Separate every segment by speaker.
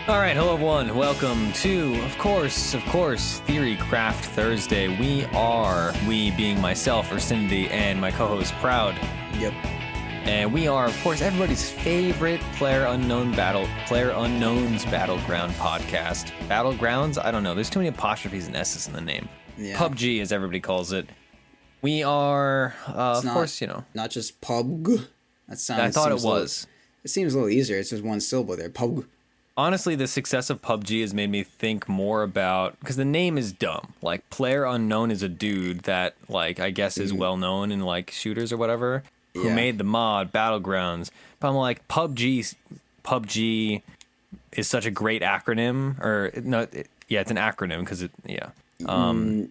Speaker 1: All right, hello everyone. Welcome to, of course, Theorycraft Thursday. We being myself, Ursi and my co-host Proud.
Speaker 2: Yep.
Speaker 1: And we are, of course, everybody's favorite PlayerUnknown's Battleground podcast. Battlegrounds? I don't know. There's too many apostrophes and S's in the name.
Speaker 2: Yeah.
Speaker 1: PUBG, as everybody calls it. We are,
Speaker 2: not just PUBG. That sounds.
Speaker 1: I thought it was.
Speaker 2: It seems a little easier. It's just one syllable there. PUBG.
Speaker 1: Honestly, the success of PUBG has made me think more about, because the name is dumb. Like, PlayerUnknown is a dude that, like, I guess is well known in like shooters or whatever, who made the mod Battlegrounds. But I'm like, PUBG is such a great acronym, it's an acronym because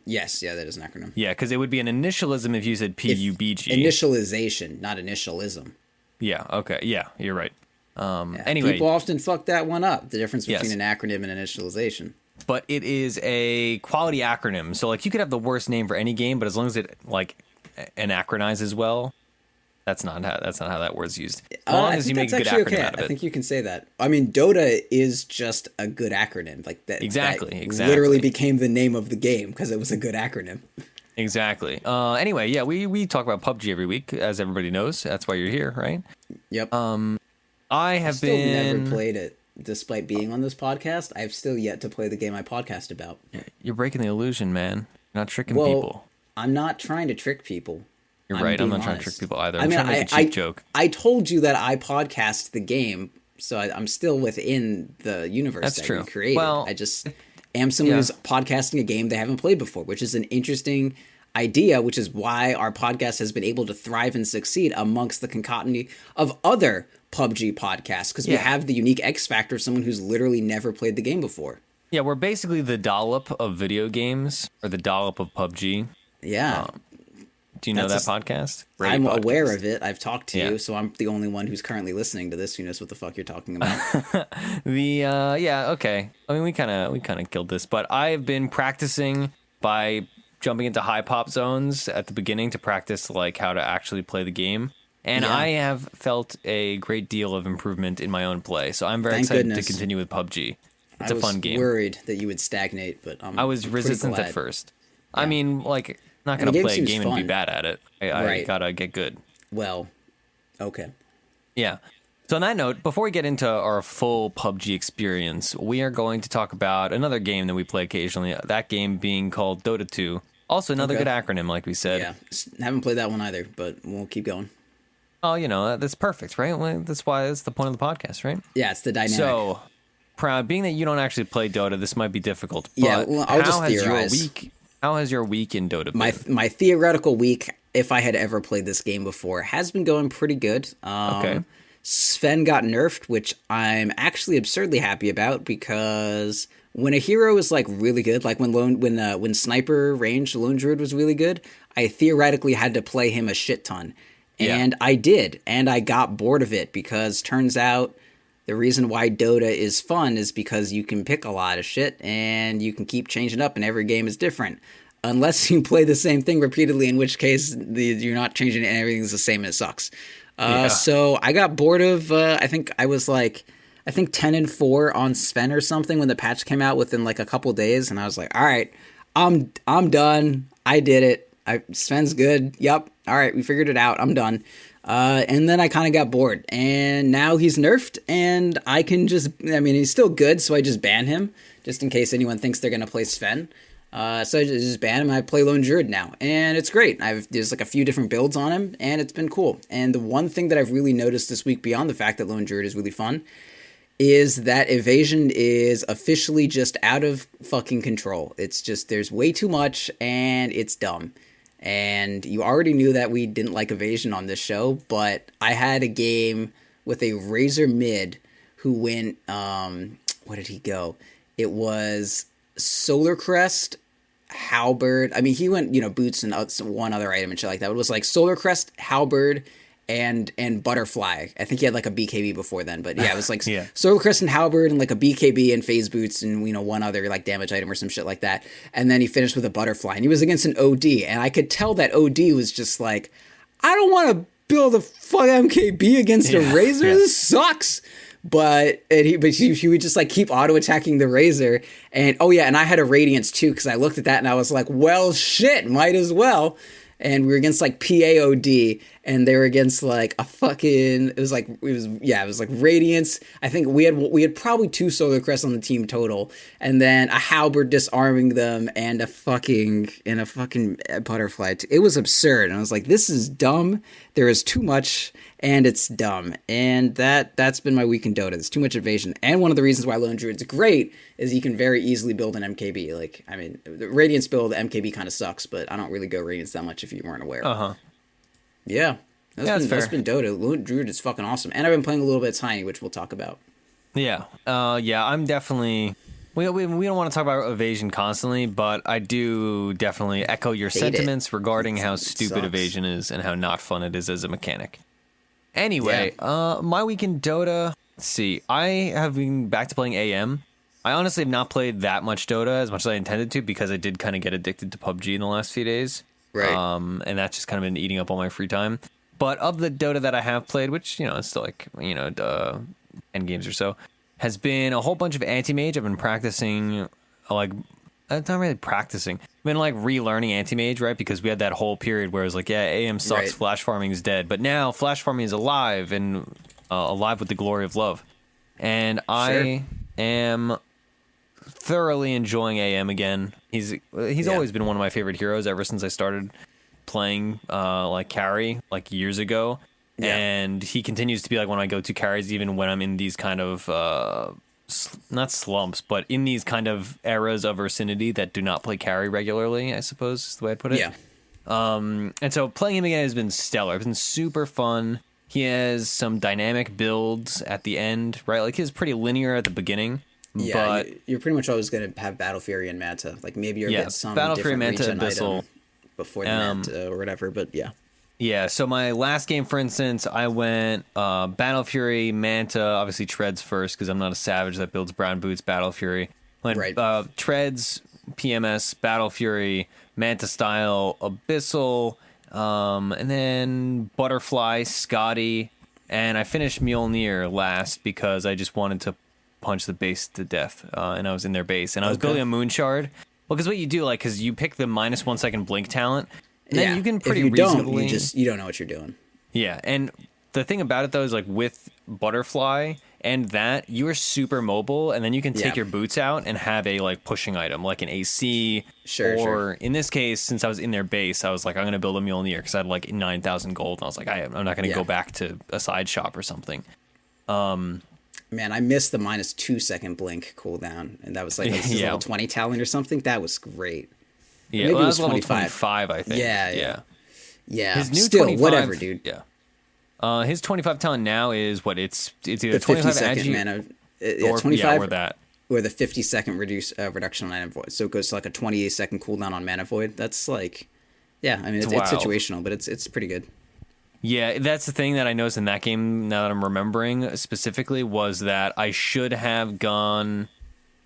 Speaker 2: Yes, that is an acronym.
Speaker 1: Yeah, because it would be an initialism if you said PUBG.
Speaker 2: Initialization, not initialism.
Speaker 1: Yeah. Okay. Yeah, you're right. Anyway,
Speaker 2: people often fuck that one up. The difference between an acronym and initialization.
Speaker 1: But it is a quality acronym. So like you could have the worst name for any game, but as long as it like anachronizes well, that's not how that word's used. As long as you make a good acronym out of it.
Speaker 2: I think you can say that. I mean, Dota is just a good acronym. Like that.
Speaker 1: Exactly.
Speaker 2: Literally became the name of the game because it was a good acronym.
Speaker 1: Exactly. Anyway, yeah, we talk about PUBG every week, as everybody knows. That's why you're here, right?
Speaker 2: Yep.
Speaker 1: I've
Speaker 2: still never played it, despite being on this podcast. I've still yet to play the game I podcast about.
Speaker 1: You're breaking the illusion, man. You're not tricking people.
Speaker 2: I'm not trying to trick people.
Speaker 1: You're right. I'm not trying to trick people either. I'm trying to make a cheap joke.
Speaker 2: I told you that I podcast the game, so I'm still within the universe that you created. Well, I just am someone who's podcasting a game they haven't played before, which is an interesting idea, which is why our podcast has been able to thrive and succeed amongst the concatenate of other PUBG podcasts, because we have the unique X factor of someone who's literally never played the game before.
Speaker 1: Yeah, we're basically the dollop of video games, or the dollop of PUBG.
Speaker 2: Yeah.
Speaker 1: Do you know that podcast?
Speaker 2: I'm aware of it. I've talked to you, so I'm the only one who's currently listening to this who knows what the fuck you're talking about.
Speaker 1: Okay. I mean, we kind of killed this, but I've been practicing by jumping into high pop zones at the beginning to practice like how to actually play the game. And I have felt a great deal of improvement in my own play, so I'm very excited to continue with PUBG. It's a fun game.
Speaker 2: I was worried that you would stagnate, but
Speaker 1: I was resistant at first. Yeah. I mean, like, not going to play a game and be bad at it. I gotta get good.
Speaker 2: Well, okay.
Speaker 1: Yeah. So on that note, before we get into our full PUBG experience, we are going to talk about another game that we play occasionally, that game being called Dota 2. Also another good acronym, like we said.
Speaker 2: Yeah, haven't played that one either, but we'll keep going.
Speaker 1: Oh, that's perfect, right? Well, that's why it's the point of the podcast, right?
Speaker 2: Yeah, it's the dynamic.
Speaker 1: So, Proud, being that you don't actually play Dota, this might be difficult. But
Speaker 2: yeah, well, I'll just theorize.
Speaker 1: How has your week in Dota been?
Speaker 2: My theoretical week, if I had ever played this game before, has been going pretty good. Okay. Sven got nerfed, which I'm actually absurdly happy about, because when a hero is like really good, like when Sniper Range Lone Druid was really good, I theoretically had to play him a shit ton. And I did, and I got bored of it, because turns out the reason why Dota is fun is because you can pick a lot of shit, and you can keep changing up, and every game is different. Unless you play the same thing repeatedly, in which case you're not changing it and everything's the same and it sucks. So I got bored of, I think 10-4 on Sven or something when the patch came out within like a couple days, and I was like, all right, I'm done. I did it. Sven's good. Yep. All right, we figured it out. I'm done. And then I kind of got bored, and now he's nerfed, and he's still good, so I just ban him, just in case anyone thinks they're going to play Sven. So I just ban him, and I play Lone Druid now, and it's great. There's like a few different builds on him, and it's been cool. And the one thing that I've really noticed this week, beyond the fact that Lone Druid is really fun, is that evasion is officially just out of fucking control. It's just, there's way too much, and it's dumb. And you already knew that we didn't like evasion on this show, but I had a game with a Razor mid who went, what did he go? It was Solar Crest, Halberd. I mean, he went, boots and one other item and shit like that. It was like Solar Crest, Halberd, and Butterfly. I think he had like a BKB before then, but yeah, it was like Solar Crest and Halberd and like a BKB and phase boots and one other like damage item or some shit like that. And then he finished with a Butterfly, and he was against an OD, and I could tell that OD was just like, I don't want to build a fuck MKB against a Razor. This sucks. but she would just like keep auto attacking the Razor, and oh yeah, and I had a Radiance too because I looked at that and I was like, well, shit, might as well. And we were against like PAOD, and they were against like a fucking. It was like Radiance. I think we had probably 2 Solar Crests on the team total, and then a Halberd disarming them, and a fucking butterfly. It was absurd, and I was like, this is dumb. There is too much, and it's dumb, and that's been my week in Dota. There's too much evasion, and one of the reasons why Lone Druid's great is you can very easily build an MKB. Like, I mean, the Radiance build, the MKB kind of sucks, but I don't really go Radiance that much if you weren't aware. Yeah. That's been Dota. Lone Druid is fucking awesome. And I've been playing a little bit of Tiny, which we'll talk about.
Speaker 1: Yeah. I'm definitely... We don't want to talk about evasion constantly, but I do definitely echo your sentiments regarding how stupid evasion is and how not fun it is as a mechanic. Anyway, my week in Dota... Let's see. I have been back to playing AM. I honestly have not played that much Dota as much as I intended to because I did kind of get addicted to PUBG in the last few days.
Speaker 2: Right.
Speaker 1: And that's just kind of been eating up all my free time. But of the Dota that I have played, which, it's still like, 10 games or so, has been a whole bunch of anti-mage. I've been practicing, like, not really practicing. I've been, like, relearning anti-mage, right? Because we had that whole period where it was like, yeah, AM sucks, right. Flash farming is dead. But now flash farming is alive and alive with the glory of love. And I am thoroughly enjoying AM again. He's always been one of my favorite heroes ever since I started playing like carry like years ago, and he continues to be like one of my go-to carries even when I'm in these kind of not slumps, but in these kind of eras of Ursinity that do not play carry regularly, I suppose is the way I'd put it. And so playing him again has been stellar. It's been super fun. He has some dynamic builds at the end, right? Like he's pretty linear at the beginning.
Speaker 2: Yeah,
Speaker 1: but
Speaker 2: you're pretty much always going to have Battle Fury and Manta. Like maybe you'll get some
Speaker 1: Battle Fury,
Speaker 2: different
Speaker 1: Manta,
Speaker 2: region
Speaker 1: Abyssal
Speaker 2: item before the Manta or whatever, but yeah.
Speaker 1: Yeah, so my last game, for instance, I went Battle Fury, Manta, obviously Treads first because I'm not a savage that builds brown boots, Battle Fury. Went Treads, PMS, Battle Fury, Manta style, Abyssal, and then Butterfly, Scotty, and I finished Mjolnir last because I just wanted to punch the base to death, and I was in their base, and I was building a Moon Shard. Well, because what you do, like, because you pick the -1 second blink talent, and then you can pretty reasonably...
Speaker 2: you don't know what you're doing.
Speaker 1: Yeah, and the thing about it, though, is, like, with Butterfly and that, you are super mobile, and then you can take your boots out and have a, like, pushing item, like an AC, or in this case, since I was in their base, I was like, I'm going to build a Mjolnir, because I had, like, 9,000 gold, and I was like, I'm not going to go back to a side shop or something.
Speaker 2: Man, I missed the -2 second blink cooldown, and that was like his level 20 talent or something. That was great.
Speaker 1: Yeah, maybe it was level 25, I think.
Speaker 2: Yeah.
Speaker 1: His new
Speaker 2: Still,
Speaker 1: 25,
Speaker 2: whatever, dude.
Speaker 1: Yeah. His 25 talent now is what? It's either
Speaker 2: the
Speaker 1: 25
Speaker 2: 50-second mana.
Speaker 1: or
Speaker 2: 25
Speaker 1: or that.
Speaker 2: Or the 50-second reduction on mana void. So it goes to like a 28-second cooldown on mana void. That's like, I mean, it's situational, but it's pretty good.
Speaker 1: Yeah, that's the thing that I noticed in that game, now that I'm remembering specifically, was that I should have gone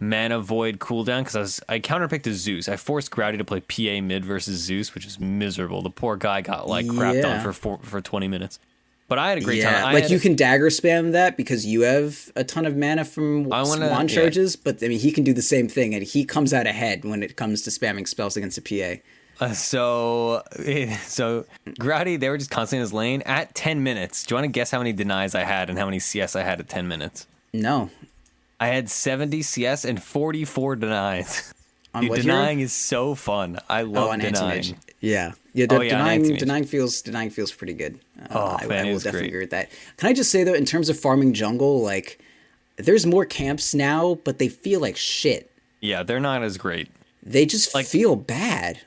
Speaker 1: Mana Void cooldown, because I counterpicked a Zeus. I forced Growdy to play PA mid versus Zeus, which was miserable. The poor guy got, like, crapped on for 20 minutes. But I had a great time.
Speaker 2: You can dagger spam that because you have a ton of mana from wand charges, but, I mean, he can do the same thing, and he comes out ahead when it comes to spamming spells against a PA.
Speaker 1: So Growdy, they were just constantly in his lane at 10 minutes. Do you want to guess how many denies I had and how many CS I had at 10 minutes?
Speaker 2: No.
Speaker 1: I had 70 CS and 44 denies.
Speaker 2: On what
Speaker 1: denying is so fun. I love denying.
Speaker 2: Denying feels pretty good. I will definitely agree with that. Can I just say though, in terms of farming jungle, like there's more camps now, but they feel like shit.
Speaker 1: Yeah, they're not as great.
Speaker 2: They just feel bad.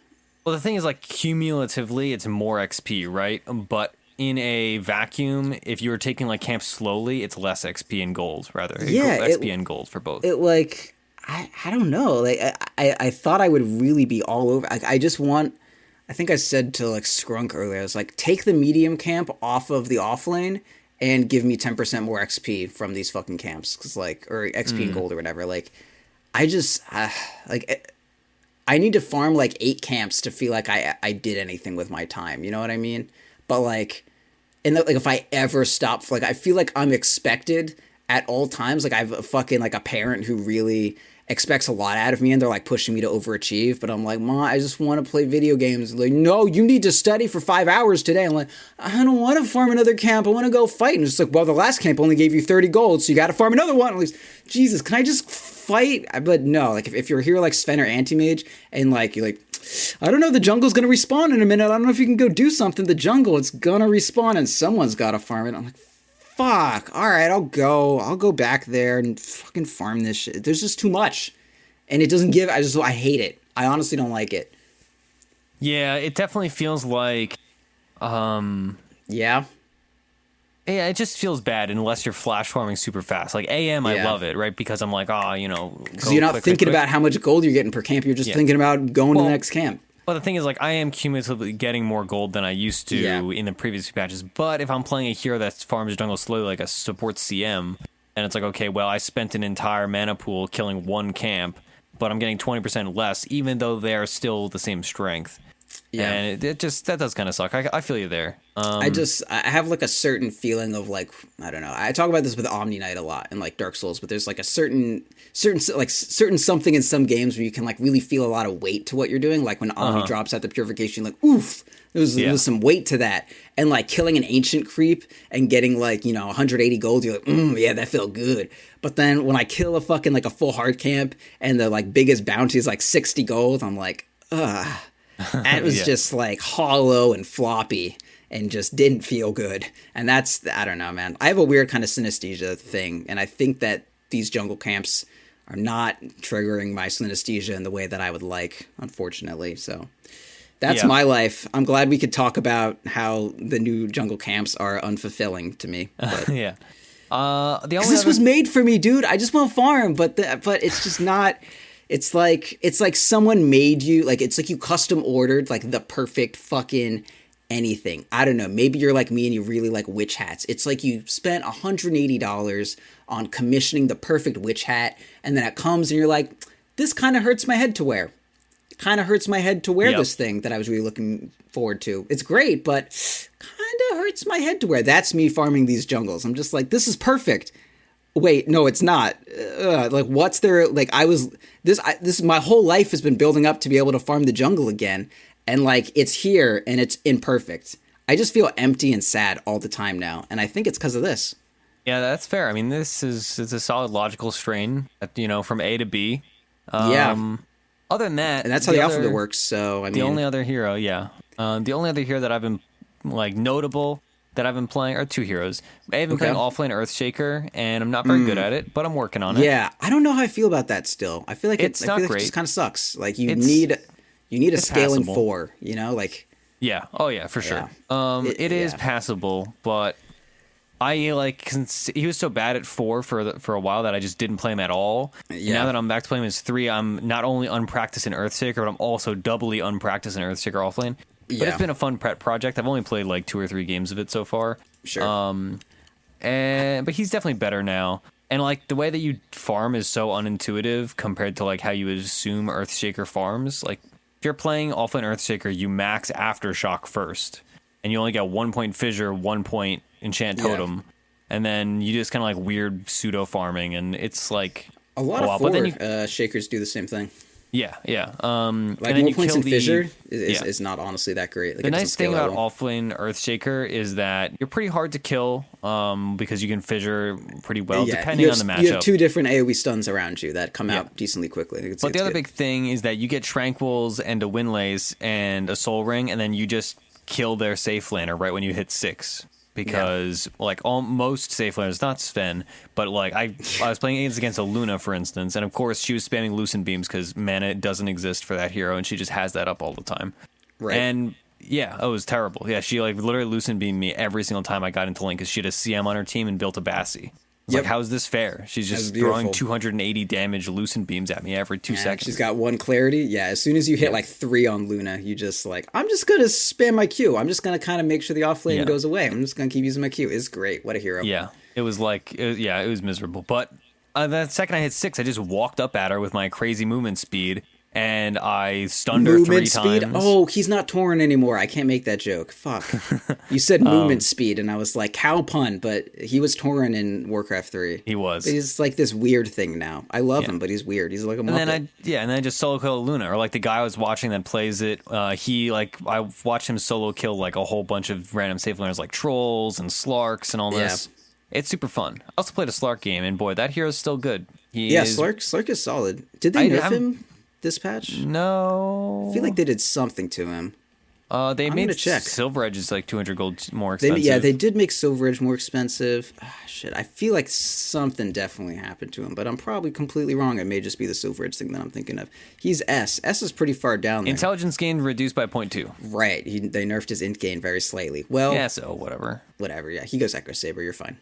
Speaker 1: Well, the thing is, like, cumulatively, it's more XP, right? But in a vacuum, if you were taking, like, camps slowly, it's less XP and gold, rather.
Speaker 2: Yeah.
Speaker 1: XP and gold for both.
Speaker 2: I don't know. Like, I thought I would really be all over. I just want... I think I said to, like, Scrunk earlier, I was like, take the medium camp off of the off lane and give me 10% more XP from these fucking camps. Or XP and gold or whatever. Like, I just... I need to farm like 8 camps to feel like I did anything with my time. You know what I mean? But like, if I ever stop, I feel like I'm expected at all times, like, I have a fucking, like, a parent who really expects a lot out of me, and they're, like, pushing me to overachieve, but I'm like, Ma, I just want to play video games. Like, no, you need to study for 5 hours today. I'm like, I don't want to farm another camp. I want to go fight. And it's like, well, the last camp only gave you 30 gold, so you got to farm another one. At least, Jesus, can I just fight? But no, like, if you're here like Sven or Anti-Mage, and, like, you're like, I don't know, the jungle's going to respawn in a minute. I don't know if you can go do something. The jungle, it's going to respawn, and someone's got to farm it. I'm like, fuck, all right, I'll go back there and fucking farm this shit. There's just too much, and it doesn't give. I hate it. I honestly don't like it.
Speaker 1: Yeah, it definitely feels like
Speaker 2: Yeah,
Speaker 1: it just feels bad unless you're flash farming super fast. Like AM, I love it, right? Because I'm like, because
Speaker 2: you're not thinking about how much gold you're getting per camp. You're just thinking about going to the next camp.
Speaker 1: But the thing is, like, I am cumulatively getting more gold than I used to in the previous patches. But if I'm playing a hero that farms jungle slowly, like a support CM, and it's like, okay, well, I spent an entire mana pool killing one camp, but I'm getting 20% less, even though they are still the same strength. Yeah, and it just, that does kind of suck. I feel you there.
Speaker 2: I have like a certain feeling of, like, I don't know. I talk about this with Omni Knight a lot in, like, Dark Souls, but there's like a certain something in some games where you can, like, really feel a lot of weight to what you're doing. Like when Omni drops out the purification, like, oof, there's some weight to that. And, like, killing an ancient creep and getting, like, 180 gold, you're like, yeah, that felt good. But then when I kill a fucking, like, a full hard camp and the, like, biggest bounty is like 60 gold, I'm like, ugh. That was just, like, hollow and floppy and just didn't feel good. And that's, I don't know, man. I have a weird kind of synesthesia thing, and I think that these jungle camps are not triggering my synesthesia in the way that I would like, unfortunately. So that's my life. I'm glad we could talk about how the new jungle camps are unfulfilling to me. But,
Speaker 1: yeah. Because
Speaker 2: this was made for me, dude. I just want to farm, but it's just not... It's like someone made you, like, it's like you custom ordered, like, the perfect fucking anything. I don't know. Maybe you're like me and you really like witch hats. It's like you spent $180 on commissioning the perfect witch hat, and then it comes and you're like, this kind of hurts my head to wear. Kind of hurts my head to wear this thing that I was really looking forward to. It's great, but kind of hurts my head to wear. That's me farming these jungles. I'm just like, this is perfect. Wait, no, it's not. Like, what's there? Like, this my whole life has been building up to be able to farm the jungle again, and, like, it's here and it's imperfect. I just feel empty and sad all the time now, and I think it's because of this.
Speaker 1: Yeah, that's fair. I mean, it's a solid logical strain, from A to B. Other than that,
Speaker 2: and that's how the alphabet works. So, I mean,
Speaker 1: the only other hero that I've been, like, notable that I've been playing are two heroes. I've been playing Offlane Earthshaker, and I'm not very good at it, but I'm working on it.
Speaker 2: Yeah, I don't know how I feel about that still. I feel like it just kind of sucks. Like, you need a scaling passable. 4, like...
Speaker 1: Yeah, oh yeah, for sure. It is passable, but I, like, he was so bad at 4 for a while that I just didn't play him at all. Yeah. Now that I'm back to playing him as 3, I'm not only unpracticed in Earthshaker, but I'm also doubly unpracticed in Earthshaker Offlane. But it's been a fun pet project. I've only played like 2 or 3 games of it so far.
Speaker 2: Sure.
Speaker 1: But he's definitely better now. And, like, the way that you farm is so unintuitive compared to, like, how you would assume Earthshaker farms. Like, if you're playing Offlane Earthshaker, you max Aftershock first, and you only get 1 point Fissure, 1 point Enchant Totem, and then you just kind of, like, weird pseudo farming, and it's like
Speaker 2: a lot of 4 shakers do the same thing.
Speaker 1: Yeah.
Speaker 2: Like, 1 points in Fissure is not honestly that great. Like,
Speaker 1: the nice thing about Offlane Earthshaker is that you're pretty hard to kill because you can Fissure pretty well, depending on the matchup.
Speaker 2: You have 2 different AoE stuns around you that come out decently quickly.
Speaker 1: But the other big thing is that you get Tranquils and a Windlace and a Soul Ring, and then you just kill their safe laner right when you hit 6. Because, like, most safe laners, not Sven, but, like, I was playing against a Luna, for instance, and of course she was spamming Lucent Beams because mana doesn't exist for that hero, and she just has that up all the time. Right. And, yeah, it was terrible. Yeah, she, like, literally Lucent Beamed me every single time I got into lane because she had a CM on her team and built a Bassi. Like, how is this fair? She's just throwing 280 damage Lucent Beams at me every 2 seconds.
Speaker 2: She's got 1 clarity. Yeah, as soon as you hit like 3 on Luna, you just like, I'm just going to spam my Q. I'm just going to kind of make sure the off lane goes away. I'm just going to keep using my Q. It's great. What a hero.
Speaker 1: Yeah, it was like, it was miserable. But the second I hit 6, I just walked up at her with my crazy movement speed and I stunned her 3
Speaker 2: Movement speed?
Speaker 1: times.
Speaker 2: Oh, he's not Tauren anymore. I can't make that joke. Fuck. You said movement speed, and I was like, cow pun, but he was Tauren in Warcraft 3.
Speaker 1: He was.
Speaker 2: But he's like this weird thing now. I love him, but he's weird. He's like a Muppet.
Speaker 1: And then I just solo kill Luna, or like the guy I was watching that plays it. I watched him solo kill like a whole bunch of random safe learners like trolls and Slarks and all this. It's super fun. I also played a Slark game, and boy, that hero's still good.
Speaker 2: Slark is solid. Did they nerf him this patch?
Speaker 1: No.
Speaker 2: I feel like they did something to him.
Speaker 1: They made Silver Edge is like 200 gold more expensive.
Speaker 2: They did make Silver Edge more expensive. Shit, I feel like something definitely happened to him, but I'm probably completely wrong. It may just be the Silver Edge thing that I'm thinking of. He's S. S is pretty far down there.
Speaker 1: Intelligence gain reduced by 0.2.
Speaker 2: Right. They nerfed his int gain very slightly. Well,
Speaker 1: yeah, so whatever.
Speaker 2: Whatever, yeah. He goes Echo Saber, you're fine.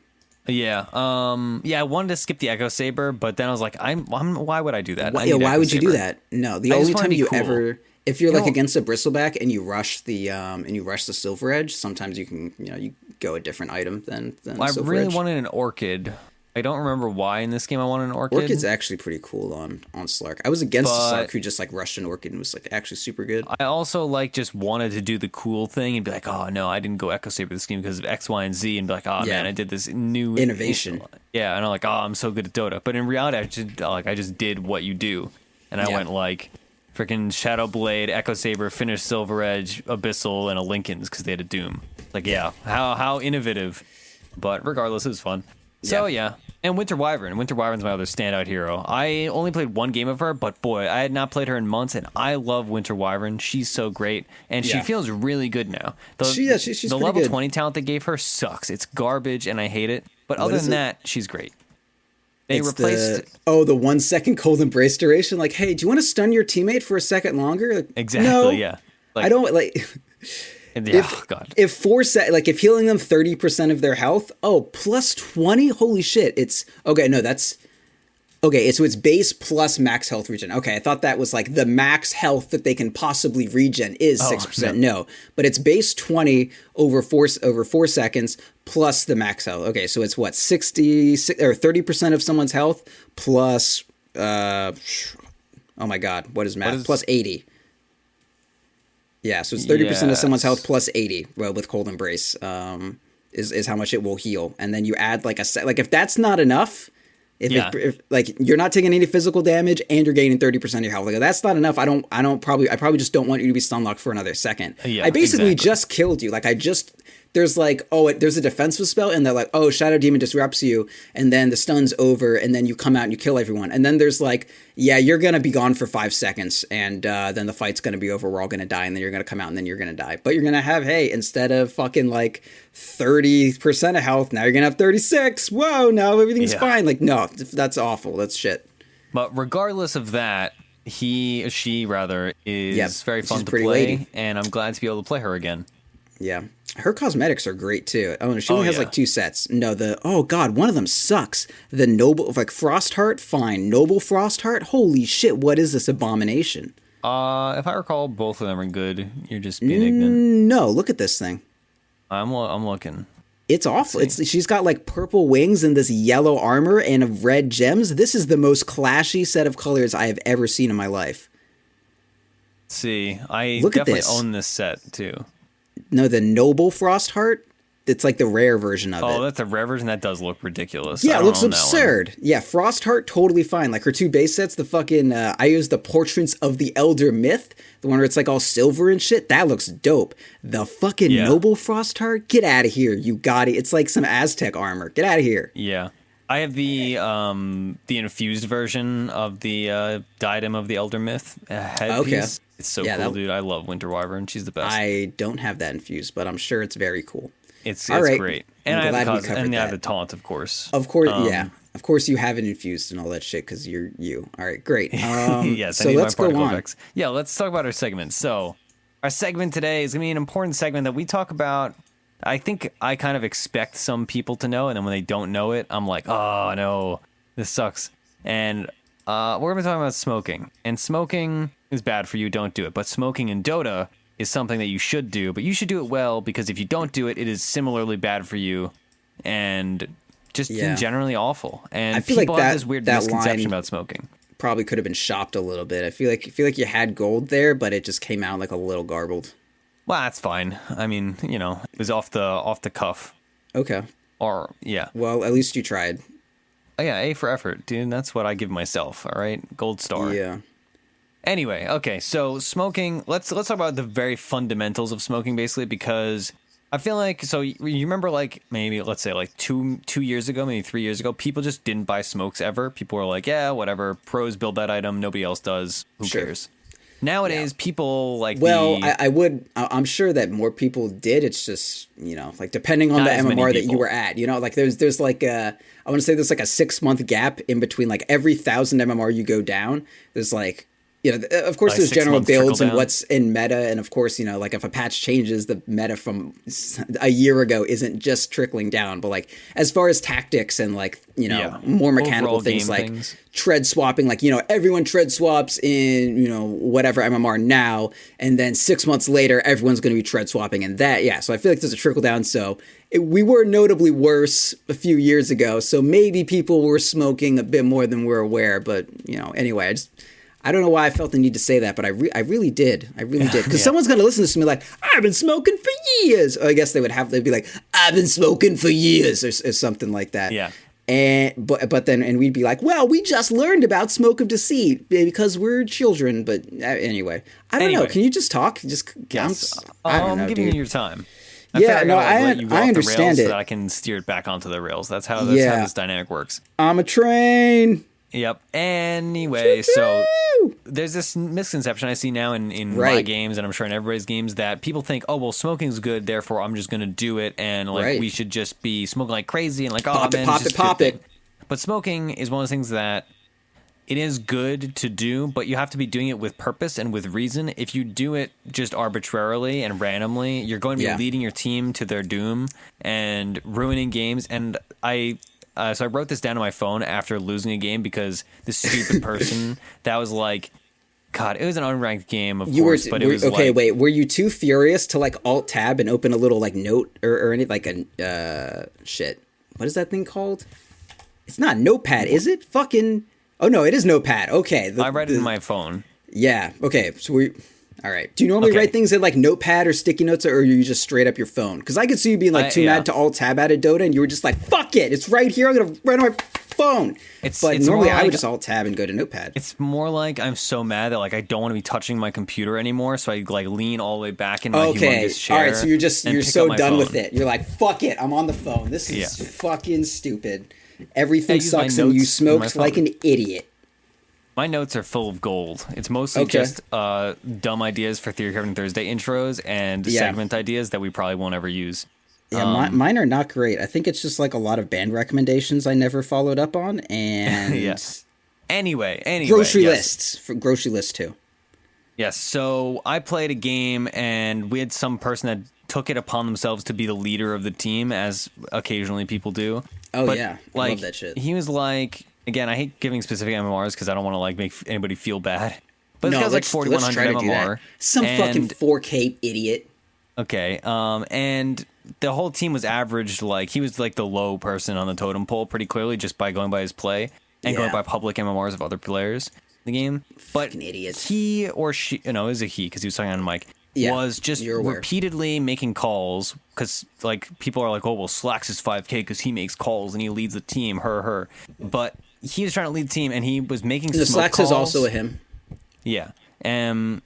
Speaker 1: Yeah. I wanted to skip the Echo Saber, but then I was like, why would I do that?
Speaker 2: Why would you do that? No, the only time you ever, if you're like against a bristleback and you rush the Silver Edge, sometimes you can, you go a different item than
Speaker 1: I
Speaker 2: Silver
Speaker 1: really
Speaker 2: Edge.
Speaker 1: wanted an Orchid. I don't remember why in this game I wanted an Orchid.
Speaker 2: Orchid's actually pretty cool on Slark. I was against Slark who just like rushed an Orchid and was like actually super good.
Speaker 1: I also just wanted to do the cool thing and be like, oh no, I didn't go Echo Saber this game because of X, Y, and Z, and be like, oh man, I did this new
Speaker 2: innovation.
Speaker 1: Yeah, and I'm like, oh, I'm so good at Dota. But in reality, I just did what you do, and I went like freaking Shadow Blade, Echo Saber, finish Silver Edge, Abyssal, and a Lincoln's because they had a Doom. Like, how innovative. But regardless, it was fun. So and Winter Wyvern. Winter Wyvern's my other standout hero. I only played one game of her, but boy, I had not played her in months, and I love Winter Wyvern. She's so great, and she feels really good now.
Speaker 2: She's
Speaker 1: the level 20 talent they gave her sucks. It's garbage, and I hate it. But other than that, she's great. They replaced
Speaker 2: the 1 second cold embrace duration. Like, hey, do you want to stun your teammate for a second longer? Like,
Speaker 1: exactly.
Speaker 2: No,
Speaker 1: yeah.
Speaker 2: I don't like. If healing them 30% of their health, plus 20, holy shit! It's okay. No, that's okay. So it's base plus max health regen. Okay, I thought that was like the max health that they can possibly regen is 6%. No, but it's base 20 over 4 seconds plus the max health. Okay, so it's what 60 or 30% of someone's health plus. Oh my god, what is math? Plus 80. Yeah, so it's 30% of someone's health plus 80 with Cold Embrace is how much it will heal. And then you add if that's not enough, if you're not taking any physical damage and you're gaining 30% of your health, like if that's not enough, I probably just don't want you to be stun locked for another second. I basically just killed you. There's there's a defensive spell, and they're like, oh, Shadow Demon disrupts you, and then the stun's over, and then you come out and you kill everyone. And then there's you're going to be gone for 5 seconds, and then the fight's going to be over, we're all going to die, and then you're going to come out, and then you're going to die. But you're going to have, hey, instead of fucking 30% of health, now you're going to have 36. Whoa, now everything's fine. No, that's awful. That's shit.
Speaker 1: But regardless of that, she is very fun to play,
Speaker 2: lady.
Speaker 1: And I'm glad to be able to play her again.
Speaker 2: Yeah. Her cosmetics are great too. Oh, no, she only has 2 sets. No, one of them sucks. The Noble, Frostheart, fine. Noble Frostheart, holy shit, what is this abomination?
Speaker 1: If I recall, both of them are good. You're just being ignorant.
Speaker 2: No, look at this thing.
Speaker 1: I'm looking.
Speaker 2: It's awful. She's got purple wings and this yellow armor and red gems. This is the most clashy set of colors I have ever seen in my life.
Speaker 1: Let's see, I definitely own this set too.
Speaker 2: No, the Noble Frostheart. It's the rare version of it.
Speaker 1: Oh, that's a rare version? That does look ridiculous.
Speaker 2: Yeah, it looks absurd. Yeah, Frostheart, totally fine. Her 2 base sets, the fucking... I use the Portraits of the Elder Myth, the one where it's all silver and shit. That looks dope. The fucking Noble Frostheart? Get out of here, you got it. It's like some Aztec armor. Get out of here.
Speaker 1: Yeah. I have the infused version of the Diadem of the Elder Myth headpiece. Okay. It's so cool, dude. I love Winter Wyvern. She's the best.
Speaker 2: I don't have that infused, but I'm sure it's very cool.
Speaker 1: It's great. And I have the taunt, of course.
Speaker 2: Of course, yeah. Of course you have it infused and all that shit because you're you. All right, great.
Speaker 1: Yes, so let's go on. Effects. Yeah, let's talk about our segment. So our segment today is going to be an important segment that we talk about. I think I kind of expect some people to know, and then when they don't know it, I'm like, oh, no, this sucks. And we're going to be talking about smoking. And smoking is bad for you. Don't do it. But smoking in Dota is something that you should do. But you should do it well, because if you don't do it, it is similarly bad for you and just generally awful. And I feel people have this weird misconception about smoking.
Speaker 2: probably could have been shopped a little bit. I feel like you had gold there, but it just came out like a little garbled.
Speaker 1: Well, that's fine. I mean, it was off the cuff.
Speaker 2: Okay.
Speaker 1: Or yeah.
Speaker 2: Well, at least you tried.
Speaker 1: Oh, yeah, A for effort, dude. That's what I give myself. All right, gold star.
Speaker 2: Yeah.
Speaker 1: Anyway, okay. So smoking. Let's talk about the very fundamentals of smoking, basically, because I feel like, so you remember, like, maybe let's say like two years ago, maybe 3 years ago, people just didn't buy smokes ever. People were like, yeah, whatever. Pros build that item. Nobody else does. Who cares? Nowadays, people like.
Speaker 2: Well, I'm sure that more people did. It's just, like depending on the MMR that you were at, like there's like I want to say there's like a 6-month gap in between, like every 1,000 MMR you go down, there's like, of course, there's general builds and what's in meta. And of course, like if a patch changes, the meta from a year ago isn't just trickling down. But like as far as tactics and like, more mechanical things like tread swapping, like, everyone tread swaps in, whatever MMR now. And then 6 months later, everyone's going to be tread swapping. And that, yeah. So I feel like there's a trickle down. So we were notably worse a few years ago. So maybe people were smoking a bit more than we're aware. But, anyway, I don't know why I felt the need to say that, but I really did. I really did. Because someone's going to listen to this and be like, I've been smoking for years. Or I guess they'd be like, I've been smoking for years or something like that.
Speaker 1: Yeah.
Speaker 2: But then we'd be like, well, we just learned about smoke of deceit because we're children. But anyway, I don't know. Can you just talk? Just
Speaker 1: I'm giving you your time.
Speaker 2: I understand it.
Speaker 1: So that I can steer it back onto the rails. That's how this dynamic works.
Speaker 2: I'm a train.
Speaker 1: Yep. Anyway, so there's this misconception I see now in my games, and I'm sure in everybody's games, that people think, oh, well, smoking's good, therefore I'm just going to do it, and like we should just be smoking like crazy, and like,
Speaker 2: pop it.
Speaker 1: But smoking is one of those things that it is good to do, but you have to be doing it with purpose and with reason. If you do it just arbitrarily and randomly, you're going to be leading your team to their doom and ruining games. And so I wrote this down on my phone after losing a game because this stupid person that was like, God, it was an unranked game, of course, but it was
Speaker 2: okay. Wait, were you too furious to like alt tab and open a little like note or anything, like a shit? What is that thing called? It's not Notepad, is it? Fucking. Oh no, it is Notepad. Okay,
Speaker 1: I write it in my phone.
Speaker 2: Yeah. Okay. So all right. Do you normally write things in like Notepad or sticky notes, or are you just straight up your phone? Because I could see you being like too mad to alt tab at Dota, and you were just like, "Fuck it, it's right here. I'm gonna write on my phone." But normally I would just alt tab and go to Notepad.
Speaker 1: It's more like I'm so mad that like I don't want to be touching my computer anymore, so I like lean all the way back in my humongous chair.
Speaker 2: All right. So you're so done with it. You're like, "Fuck it, I'm on the phone. This is fucking stupid. Everything sucks, and you smoked like an idiot."
Speaker 1: My notes are full of gold. It's mostly just dumb ideas for Theorycraft Thursday intros and segment ideas that we probably won't ever use.
Speaker 2: Yeah, mine are not great. I think it's just like a lot of band recommendations I never followed up on, and
Speaker 1: yes. Anyway,
Speaker 2: grocery lists for grocery lists too.
Speaker 1: Yes. So I played a game, and we had some person that took it upon themselves to be the leader of the team, as occasionally people do.
Speaker 2: Oh yeah, I love that shit.
Speaker 1: He was like. Again, I hate giving specific MMRs because I don't want to like make anybody feel bad. But this guy's like 4,100 MMR.
Speaker 2: Some fucking 4K idiot.
Speaker 1: Okay, and the whole team was averaged, like, he was like the low person on the totem pole pretty clearly just by going by his play and going by public MMRs of other players in the game. But
Speaker 2: fucking idiots.
Speaker 1: He or she, it was a he because he was talking on the mic, was just repeatedly making calls because like people are like, oh, well, Slacks is 5K because he makes calls and he leads the team, her. But he was trying to lead the team, and he was making smoke
Speaker 2: Slacks
Speaker 1: calls.
Speaker 2: is also a him.
Speaker 1: Yeah. And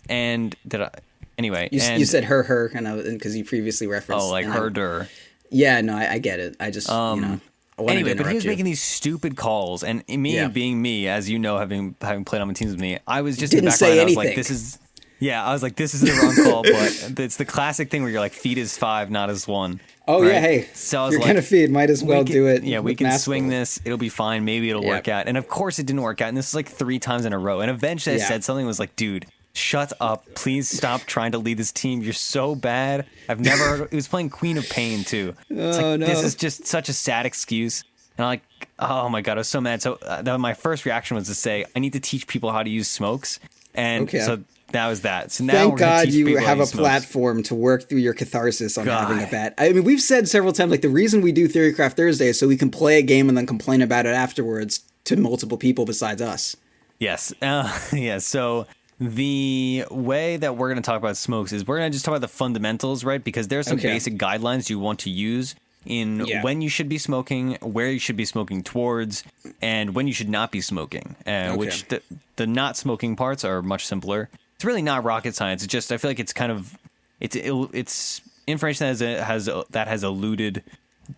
Speaker 1: did I... Anyway.
Speaker 2: You said her, because you previously referenced...
Speaker 1: Oh, like herder.
Speaker 2: Yeah, no, I get it. I just,
Speaker 1: Anyway, but he was making these stupid calls, and me being me, as you know, having played on the teams with me, I was just in the background, I was like, this is... Yeah, I was like, this is the wrong call, but it's the classic thing where you're like, feed is 5, not as 1.
Speaker 2: Oh, right? Yeah, hey, so you're going to feed, might as well do it.
Speaker 1: Yeah, we can swing this, it'll be fine, maybe it'll work out. And of course it didn't work out, and this is like 3 times in a row. And eventually I said something, was like, dude, shut up, please stop trying to lead this team, you're so bad. I've never heard it was playing Queen of Pain, too. It's like, this is just such a sad excuse. And I'm like, oh my God, I was so mad. So my first reaction was to say, I need to teach people how to use smokes. And so... that was that. So now
Speaker 2: thank God you have a platform to work through your catharsis on having a bad. I mean, we've said several times, like the reason we do Theorycraft Thursday is so we can play a game and then complain about it afterwards to multiple people besides us.
Speaker 1: Yes. Yeah. So the way that we're going to talk about smokes is we're going to just talk about the fundamentals, right? Because there's some basic guidelines you want to use in when you should be smoking, where you should be smoking towards, and when you should not be smoking. Which the not smoking parts are much simpler. It's really not rocket science. It's just I feel like it's kind of it's information that has eluded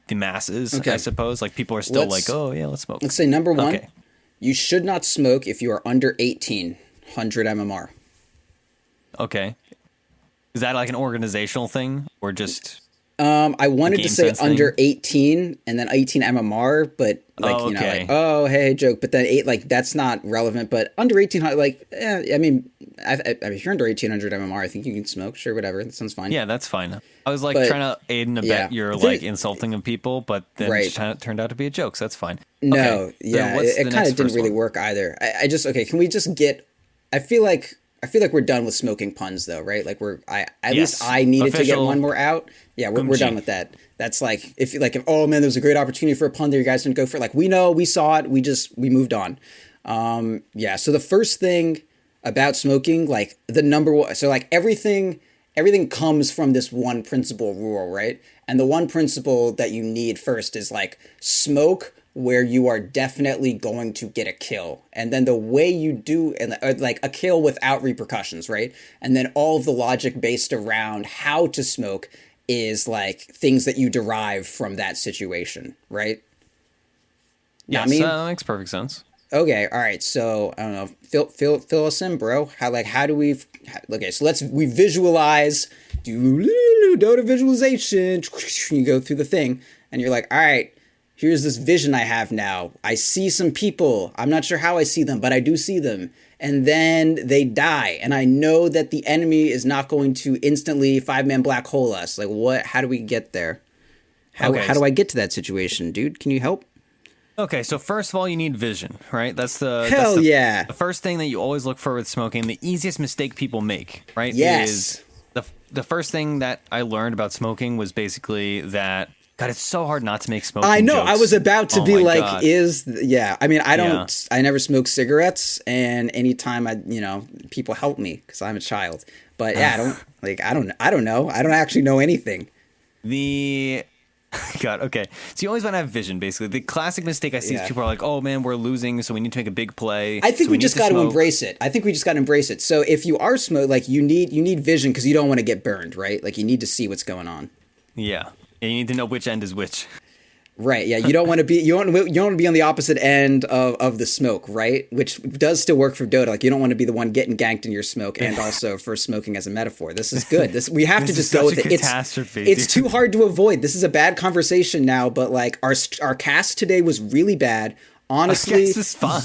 Speaker 1: the masses. I suppose like people are still like, oh yeah, let's smoke.
Speaker 2: Let's say number one. Okay. You should not smoke if you are under 1,800 mmR.
Speaker 1: Okay. Is that like an organizational thing or just...
Speaker 2: I wanted to say under 18 and then 18 mmR, but like, you know, like, oh, hey, joke. But then 8, like, that's not relevant. But under 1,800, like, I mean, if you're under 1,800 mmR, I think you can smoke. Sure, whatever. That sounds fine.
Speaker 1: Yeah, that's fine. I was like trying to aid and abet your like insulting of people, but then it turned out to be a joke, so that's fine.
Speaker 2: No, it kind of didn't really work either. I just, can we just get, I feel like we're done with smoking puns though, right? Like at least I needed to get one more out. Yeah, we're done with that. That's like, if oh man, there was a great opportunity for a pun there, you guys didn't go for it. Like, we know, we saw it, we moved on. So the first thing about smoking, like the number one, so like everything comes from this one principle rule, right? And the one principle that you need first is like smoke where you are definitely going to get a kill. And then the way you do, and like a kill without repercussions, right? And then all of the logic based around how to smoke is like things that you derive from that situation, right?
Speaker 1: Yeah, that makes perfect sense.
Speaker 2: Okay, all right. So I don't know. Fill us in, bro. How do we? Okay, so we visualize. Do Dota visualization. You go through the thing, and you're like, all right. Here's this vision I have now. I see some people. I'm not sure how I see them, but I do see them. And then they die. And I know that the enemy is not going to instantly 5-man black hole us. Like, what? How do we get there? How do I get to that situation, dude? Can you help?
Speaker 1: Okay, so first of all, you need vision, right? That's the first thing that you always look for with smoking. The easiest mistake people make, right?
Speaker 2: Yes.
Speaker 1: Is the first thing that I learned about smoking was basically that... God, it's so hard not to make smoking
Speaker 2: I know.
Speaker 1: jokes.
Speaker 2: I was about to be like, God. I mean, I never smoke cigarettes, and anytime people help me because I'm a child. But yeah, I don't know. I don't actually know anything.
Speaker 1: God, okay. So you always want to have vision, basically. The classic mistake I see is people are like, oh man, we're losing, so we need to make a big play.
Speaker 2: I think we just got to embrace it. So if you are smoke, like you need vision because you don't want to get burned, right? Like you need to see what's going on.
Speaker 1: Yeah. And you need to know which end is which.
Speaker 2: Right, yeah. You don't want to be on the opposite end of the smoke, right? Which does still work for Dota. Like you don't want to be the one getting ganked in your smoke, and also for smoking as a metaphor. This is good. We have to just go with it. It's too hard to avoid. This is a bad conversation now, but like our cast today was really bad. Honestly,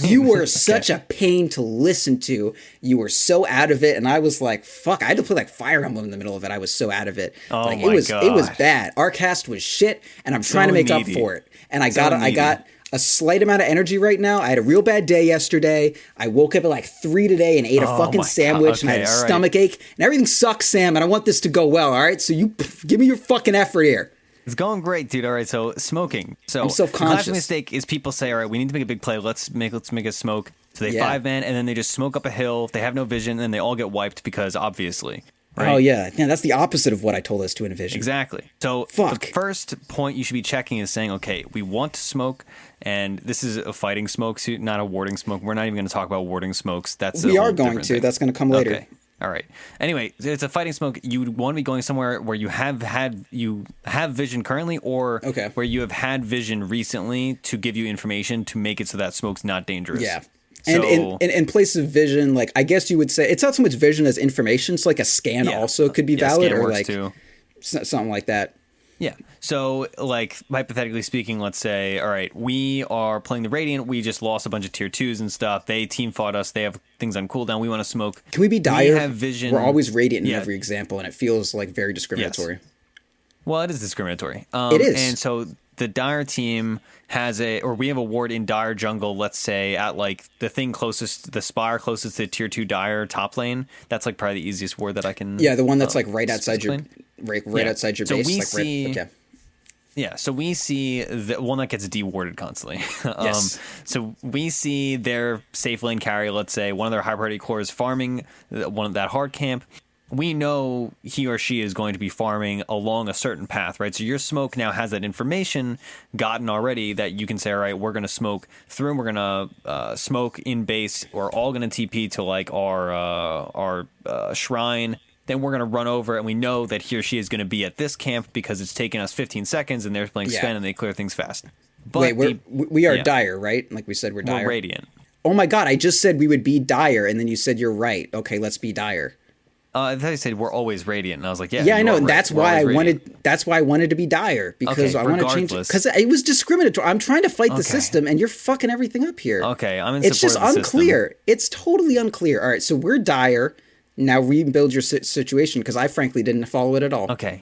Speaker 2: you were such a pain to listen to. You were so out of it, and I was like, "Fuck!" I had to play like Fire Emblem in the middle of it. I was so out of it.
Speaker 1: Oh
Speaker 2: like,
Speaker 1: my God.
Speaker 2: It was bad. Our cast was shit, and I'm trying to make up for it. And I got a slight amount of energy right now. I had a real bad day yesterday. I woke up at like 3 today and ate a fucking sandwich, and I had a stomach ache, and everything sucks, Sam. And I want this to go well. All right, so you give me your fucking effort here.
Speaker 1: It's going great, dude. All right, so smoking. So
Speaker 2: I'm self-conscious.
Speaker 1: The classic mistake is people say, all right, we need to make a big play. Let's make a smoke. So they 5-man, and then they just smoke up a hill. They have no vision, and then they all get wiped because obviously. Right?
Speaker 2: Oh, yeah. That's the opposite of what I told us to envision.
Speaker 1: Exactly. So the first point you should be checking is saying, okay, we want to smoke, and this is a fighting smoke suit, not a warding smoke. We're not even going to talk about warding smokes.
Speaker 2: We are going to. That's going to come later.
Speaker 1: Okay. All right. Anyway, it's a fighting smoke. You want to be going somewhere where you have vision currently, or where you have had vision recently to give you information to make it so that smoke's not dangerous.
Speaker 2: Yeah. And in place of vision, like I guess you would say it's not so much vision as information. So like a scan also could be valid, or like something like that.
Speaker 1: Yeah. So, like, hypothetically speaking, let's say, all right, we are playing the Radiant. We just lost a bunch of tier 2s and stuff. They team fought us. They have things on cooldown. We want to smoke.
Speaker 2: Can we be dire?
Speaker 1: We have vision.
Speaker 2: We're always Radiant in every example, and it feels like very discriminatory.
Speaker 1: Yes. Well, it is discriminatory.
Speaker 2: It is.
Speaker 1: And so the dire team we have a ward in dire jungle, let's say, at like the thing closest, the spire closest to tier 2 dire top lane. That's like probably the easiest ward that I can.
Speaker 2: Yeah, the one that's like right outside your. Right outside your base.
Speaker 1: So we see, Yeah, so we see the one that gets dewarded constantly.
Speaker 2: Yes.
Speaker 1: So we see their safe lane carry, let's say, one of their high priority cores farming one of that hard camp. We know he or she is going to be farming along a certain path, right? So your smoke now has that information gotten already that you can say, all right, we're going to smoke through, and we're going to smoke in base. We're all going to TP to like our shrine. Then we're going to run over, and we know that he or she is going to be at this camp because it's taking us 15 seconds, and they're playing Sven, and they clear things fast. But
Speaker 2: wait, we are dire, right? Like we said, we're dire.
Speaker 1: We're radiant.
Speaker 2: Oh my god, I just said we would be dire, and then you said you're right. Okay, let's be dire.
Speaker 1: I thought you said we're always radiant, and I was like, yeah.
Speaker 2: Yeah, I know, and
Speaker 1: right.
Speaker 2: that's why I wanted. That's why I wanted to be dire, because I want to change it. Because it was discriminatory. I'm trying to fight the system, and you're fucking everything up here.
Speaker 1: Okay, I'm in
Speaker 2: It's just
Speaker 1: support of the
Speaker 2: unclear.
Speaker 1: system.
Speaker 2: It's totally unclear. All right, so we're dire. Now rebuild your situation, because I frankly didn't follow it at all.
Speaker 1: Okay.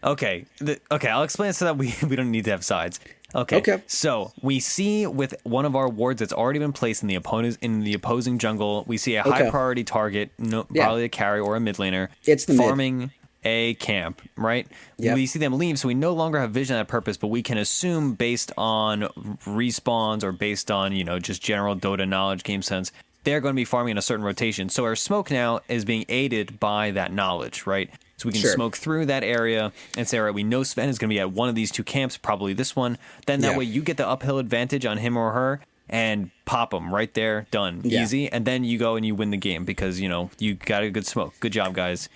Speaker 1: I'll explain it so that we don't need to have sides. Okay. So we see with one of our wards that's already been placed in the opposing jungle, we see a high priority target, probably a carry or a mid laner,
Speaker 2: it's the
Speaker 1: farming a camp, right?
Speaker 2: Yep.
Speaker 1: We see them leave, so we no longer have vision at purpose, but we can assume based on respawns or based on, just general Dota knowledge, game sense, they're going to be farming in a certain rotation. So our smoke now is being aided by that knowledge, right? So we can smoke through that area and say, all right, we know Sven is going to be at one of these two camps, probably this one. Then that way you get the uphill advantage on him or her and pop them right there, done, easy. And then you go and you win the game because, you got a good smoke. Good job, guys.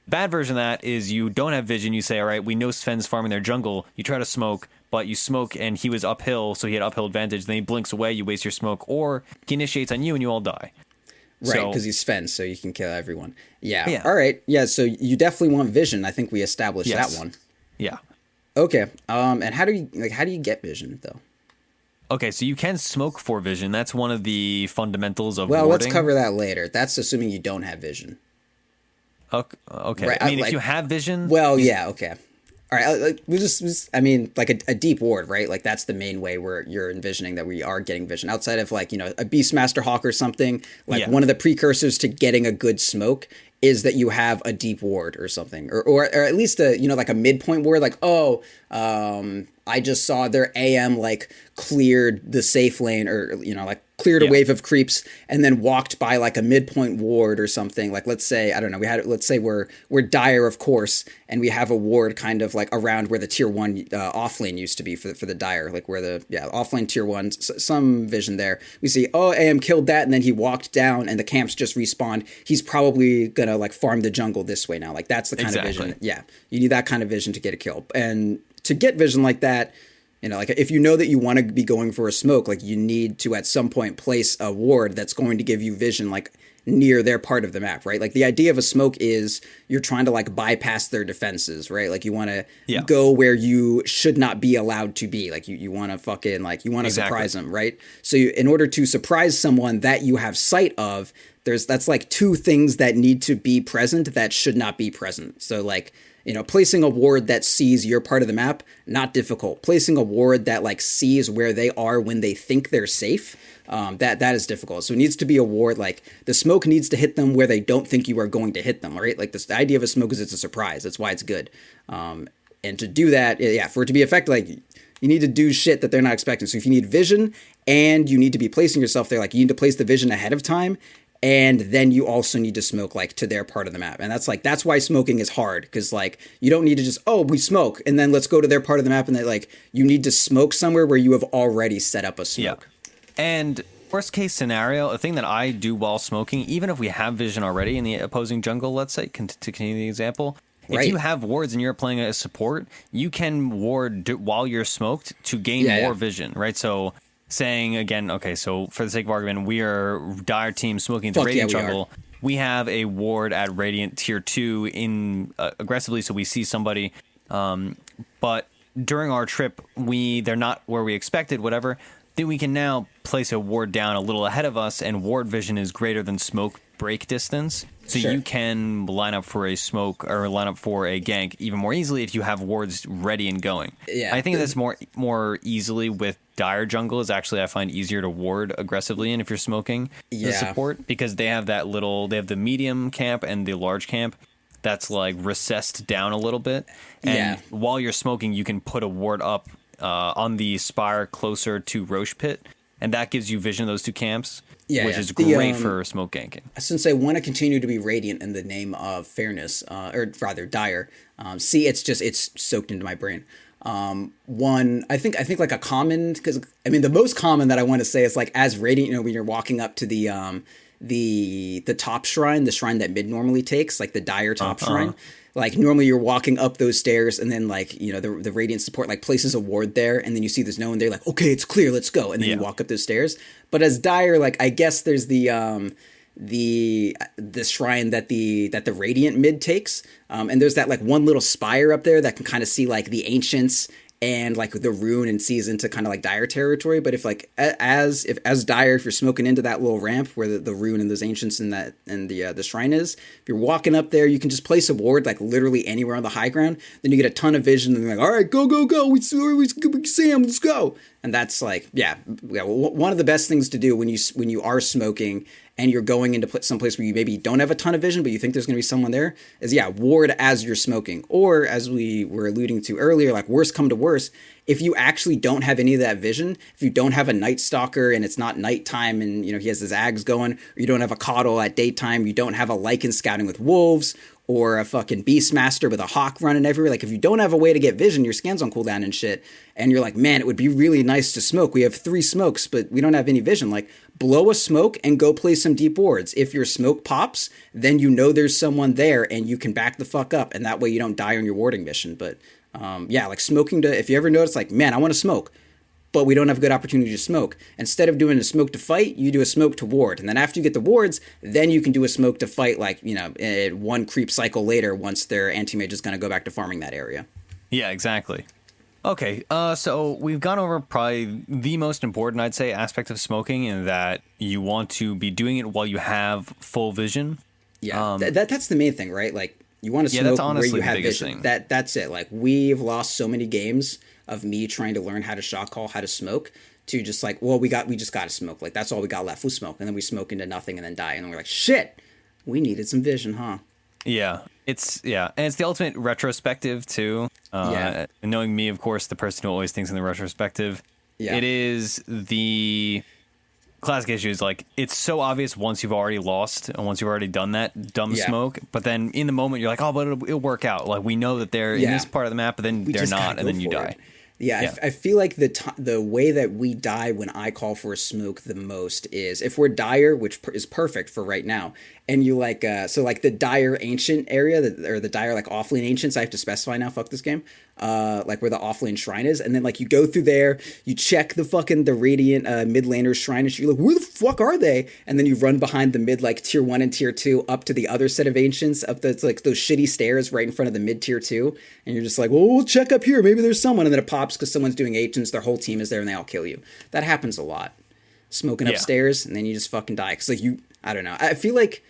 Speaker 1: Bad version of that is you don't have vision. You say, all right, we know Sven's farming their jungle. You try to smoke, but you smoke and he was uphill, so he had uphill advantage. Then he blinks away, you waste your smoke, or he initiates on you and you all die.
Speaker 2: Right, because he's Sven, so you can kill everyone. Yeah. All right. Yeah, so you definitely want vision. I think we established that one.
Speaker 1: Yeah.
Speaker 2: Okay. And how do you get vision though?
Speaker 1: Okay, so you can smoke for vision. That's one of the fundamentals of
Speaker 2: warding.
Speaker 1: Let's
Speaker 2: cover that later. That's assuming you don't have vision.
Speaker 1: Okay.
Speaker 2: Right,
Speaker 1: I mean, if you have vision...
Speaker 2: Well, yeah, okay. All right, like a deep ward, right? Like that's the main way where you're envisioning that we are getting vision. Outside of a Beastmaster Hawk or something, one of the precursors to getting a good smoke is that you have a deep ward or something, or at least a a midpoint ward. Like, I just saw their AM cleared the safe lane, or cleared a wave of creeps and then walked by a midpoint ward or something. Like, let's say, I don't know, let's say we're dire, of course, and we have a ward kind of around where the tier 1 off lane used to be for the dire, where the off lane tier 1, some vision there. We see, AM killed that, and then he walked down and the camps just respawned. He's probably gonna farm the jungle this way now. That's the kind of vision. Yeah, you need that kind of vision to get a kill. And to get vision like that, if you know that you want to be going for a smoke, you need to at some point place a ward that's going to give you vision near their part of the map, right? The idea of a smoke is you're trying to bypass their defenses, right? You want to go where you should not be allowed to be. You want to fucking you want to surprise them, right? So in order to surprise someone that you have sight of, that's two things that need to be present that should not be present. So placing a ward that sees your part of the map, not difficult. Placing a ward that sees where they are when they think they're safe, that is difficult. So it needs to be a ward the smoke needs to hit them where they don't think you are going to hit them, right? The idea of a smoke is it's a surprise. That's why it's good. And to do that, for it to be effective, you need to do shit that they're not expecting. So if you need vision and you need to be placing yourself there, you need to place the vision ahead of time. And then you also need to smoke to their part of the map. And that's why smoking is hard, because you don't need to just, we smoke and then let's go to their part of the map, and then you need to smoke somewhere where you have already set up a smoke.
Speaker 1: Yeah. And worst case scenario, a thing that I do while smoking, even if we have vision already in the opposing jungle, let's say, to continue the example, if you have wards and you're playing a support, you can ward while you're smoked to gain more vision, right? So saying again, okay, so for the sake of argument, we are dire team smoking the Radiant jungle. We have a ward at Radiant tier 2 in aggressively, so we see somebody. But during our trip, they're not where we expected, whatever. Then we can now place a ward down a little ahead of us, and ward vision is greater than smoke break distance. So you can line up for a smoke or line up for a gank even more easily if you have wards ready and going. Yeah. I think that's more easily with dire jungle is actually, I find, easier to ward aggressively in if you're smoking the support, because they have they have the medium camp and the large camp. that's like recessed down a little bit. And while you're smoking, you can put a ward up on the spire closer to Roche Pit, and that gives you vision of those two camps, which is great for smoke ganking.
Speaker 2: Since I want to continue to be radiant in the name of fairness, or rather dire, it's soaked into my brain. I think like a common, because I mean the most common that I want to say is like as radiant, you know, when you're walking up to the top shrine, the shrine that mid normally takes, like the dire top shrine. Like normally you're walking up those stairs and then like, you know, the radiant support like places a ward there and then you see there's no one there, like, okay, it's clear, let's go. And then you walk up those stairs. But as dire, like I guess there's the shrine that the radiant mid takes. And there's that like one little spire up there that can kind of see like the ancients and like the rune and sees into kind of like dire territory. But if like as dire, if you're smoking into that little ramp where the rune and those ancients and the shrine is, if you're walking up there, you can just place a ward like literally anywhere on the high ground. Then you get a ton of vision and they're like, all right, go, we see him, let's go. And that's like, one of the best things to do when you are smoking and you're going into some place where you maybe don't have a ton of vision, but you think there's going to be someone there, is ward as you're smoking. Or as we were alluding to earlier, like worst come to worst, if you actually don't have any of that vision, if you don't have a Night Stalker and it's not nighttime and, you know, he has his ags going, or you don't have a Coddle at daytime, you don't have a Lycan scouting with wolves, or a fucking Beastmaster with a hawk running everywhere. Like if you don't have a way to get vision, your scan's on cooldown and shit, and you're like, man, it would be really nice to smoke. We have 3 smokes, but we don't have any vision. Like blow a smoke and go play some deep wards. If your smoke pops, then you know there's someone there and you can back the fuck up, and that way you don't die on your warding mission. But like smoking if you ever notice like, man, I want to smoke, but we don't have a good opportunity to smoke. Instead of doing a smoke to fight, you do a smoke to ward. And then after you get the wards, then you can do a smoke to fight, like, you know, one creep cycle later once their anti-mage is going to go back to farming that area.
Speaker 1: Yeah, exactly. Okay, so we've gone over probably the most important, I'd say, aspect of smoking, in that you want to be doing it while you have full vision.
Speaker 2: Yeah, that's the main thing, right? Like, you want to smoke where you have vision. That's it. Like, we've lost so many games of me trying to learn how to shot call, how to smoke, to just like, well, we just got to smoke. Like, that's all we got left was smoke. And then we smoke into nothing and then die. And then we're like, shit, we needed some vision, huh?
Speaker 1: Yeah, and it's the ultimate retrospective too. Knowing me, of course, the person who always thinks in the retrospective. Yeah. It is the classic issue is like, it's so obvious once you've already lost and once you've already done that dumb smoke, but then in the moment you're like, oh, but it'll work out. Like, we know that they're in this part of the map, but then they're not, and then you die.
Speaker 2: I feel like the way that we die when I call for a smoke the most is if we're dire, which is perfect for right now, and you like so like the dire ancient area, or the dire like offlane ancients, I have to specify now, fuck this game, like where the offlane shrine is, and then like you go through there, you check the radiant mid laner shrine, and you're like, where the fuck are they? And then you run behind the mid like tier 1 and tier 2 up to the other set of ancients, up the like those shitty stairs right in front of the mid tier 2, and you're just like, well, we'll check up here, maybe there's someone, and then it pops because someone's doing ancients, their whole team is there, and they all kill you. That happens a lot. Smoking upstairs, and then you just fucking die. Because, like, I don't know. I feel like,